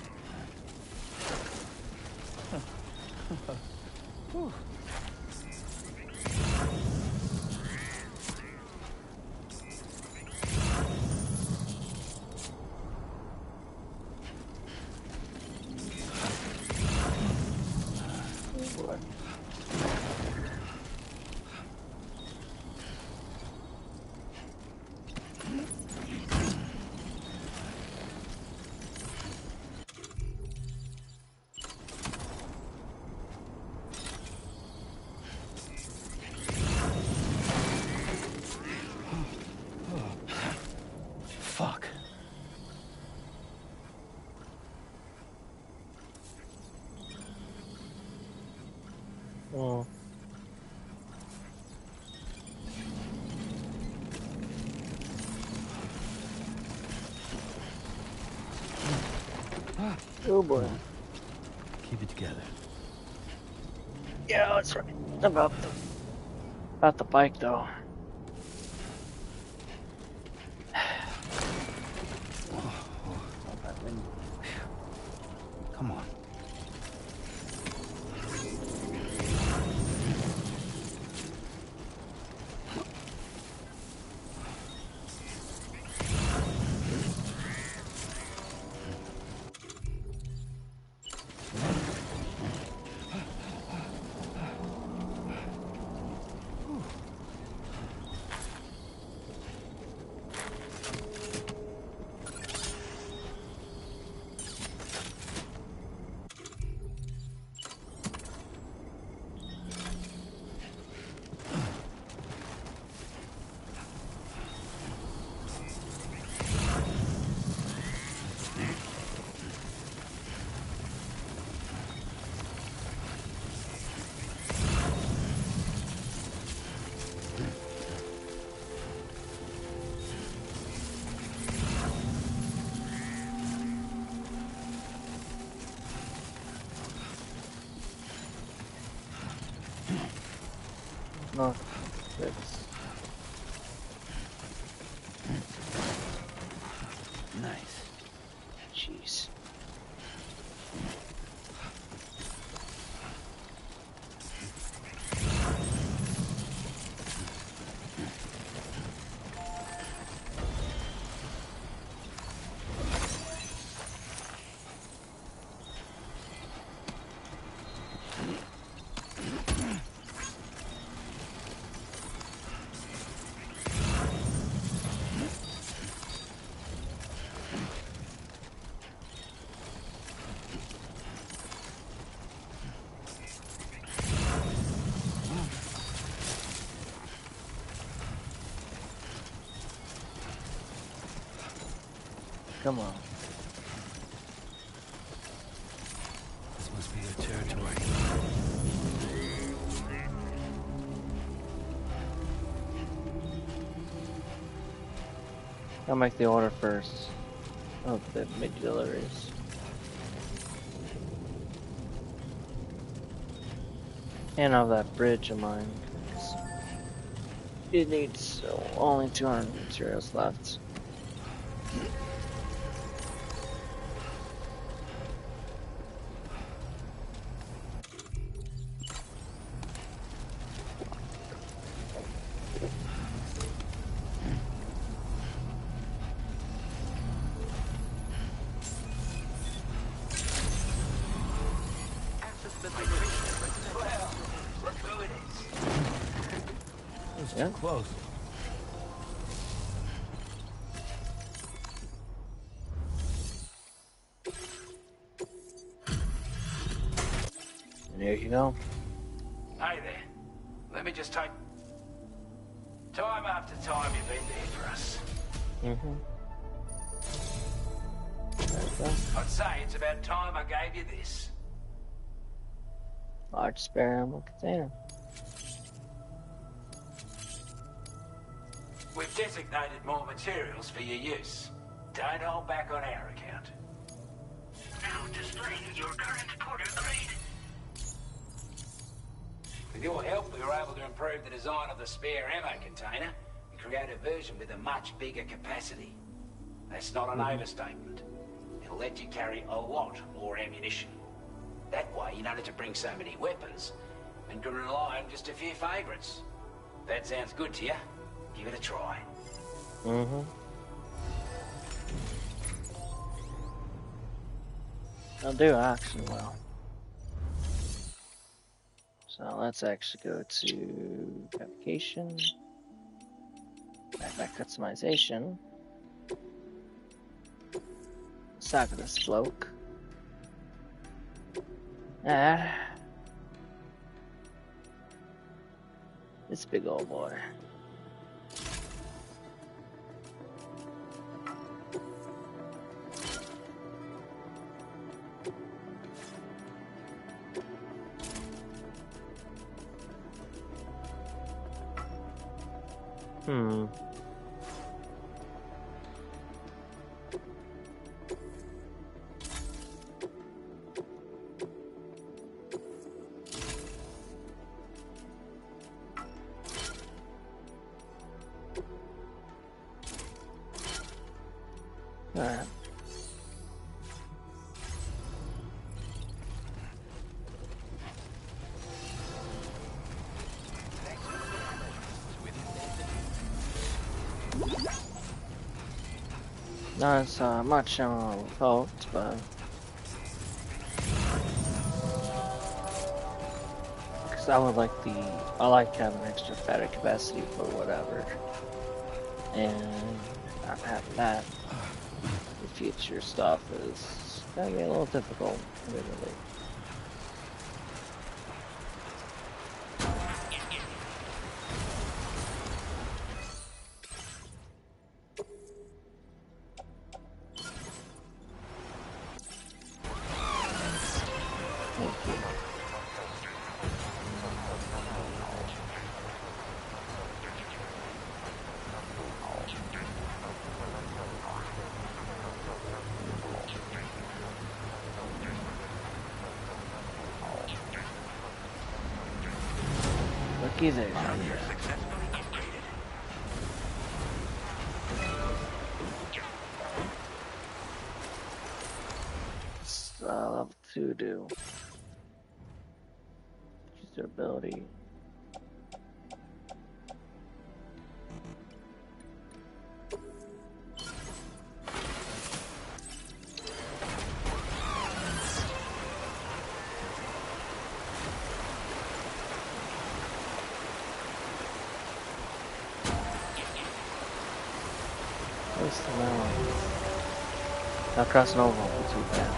Fuck. Oh. Oh boy. Keep it together. Yeah, that's right. About the bike though. Come on. Not this. Nice. Jeez. Come on. This must be their territory. I'll make the order first. Oh, the mid-deliveries. And of that bridge of mine. It needs only 200 materials left. Too close. There you go. Hey there. Let me just take... Time after time you've been there for us. Mm-hmm. I'd say it's about time I gave you this. Large spare ammo container. We've designated more materials for your use. Don't hold back on our account. Now displaying your current porter grade. With your help, we were able to improve the design of the spare ammo container and create a version with a much bigger capacity. That's not an overstatement. people let you carry a lot more ammunition. That way you don't have to bring so many weapons and can rely on just a few favourites. That sounds good to you? Give it a try. I'll do actually well. So let's actually go to fabrication, backpack customization, sack of this bloke. This big old boy. Alright. Not as much on we hoped, but because I like having extra battery capacity for whatever, and not having that. The future stuff is gonna be a little difficult, admittedly. Looky there. Level 2 do. Use their ability. What's the melon? Now crossing over won't be too bad.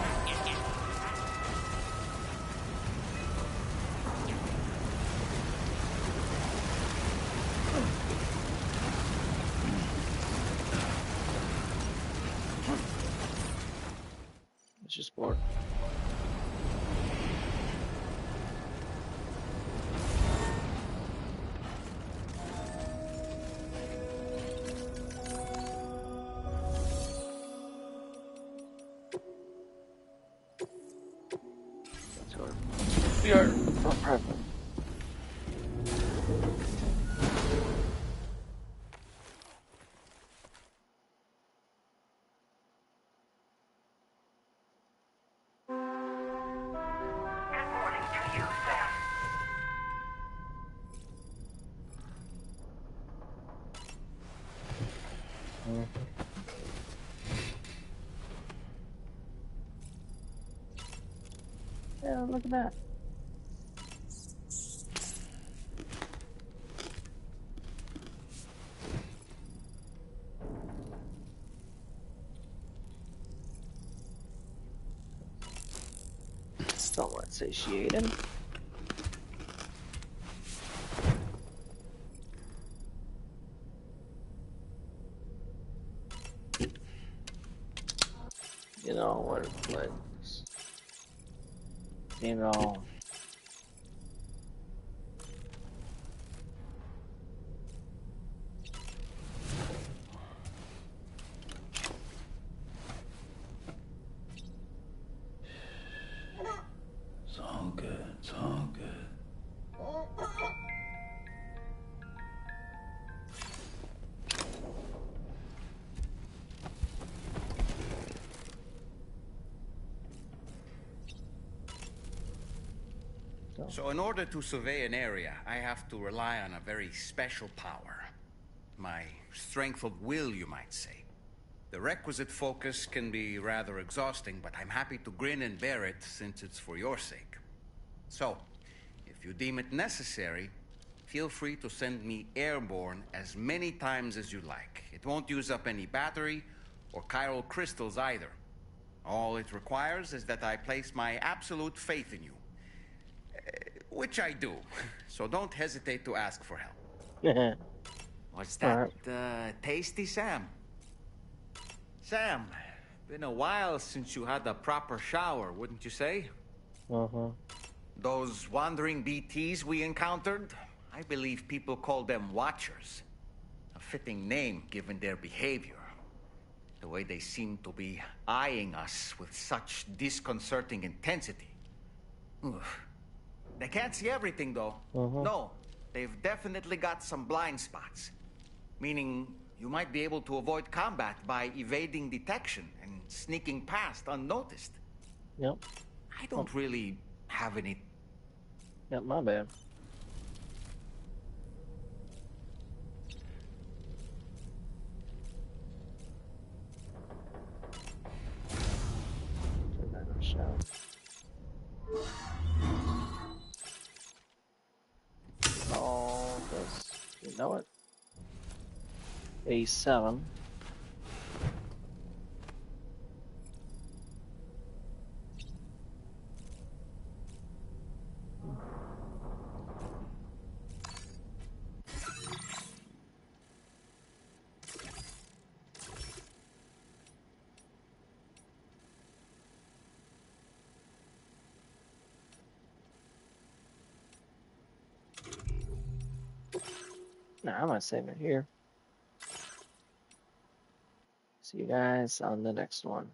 It's just bored. We are on private. Yeah, look at that. Somewhat satiated. You know what it plays. You know. It's all good. It's all good. So in order to survey an area, I have to rely on a very special power. My strength of will, you might say. The requisite focus can be rather exhausting, but I'm happy to grin and bear it since it's for your sake. So, if you deem it necessary, feel free to send me airborne as many times as you like. It won't use up any battery or chiral crystals either. All it requires is that I place my absolute faith in you. Which I do, so don't hesitate to ask for help. What's that? Tasty, Sam? Sam, been a while since you had a proper shower, wouldn't you say? Those wandering BTs we encountered, I believe people call them Watchers. A fitting name given their behavior. The way they seem to be eyeing us with such disconcerting intensity. Oof. They can't see everything, though. No, they've definitely got some blind spots. Meaning, you might be able to avoid combat by evading detection and sneaking past unnoticed. Yep. I don't really have any... Yep, my bad. All this, you know it. A7. Nah, I'm gonna save it here. See you guys on the next one.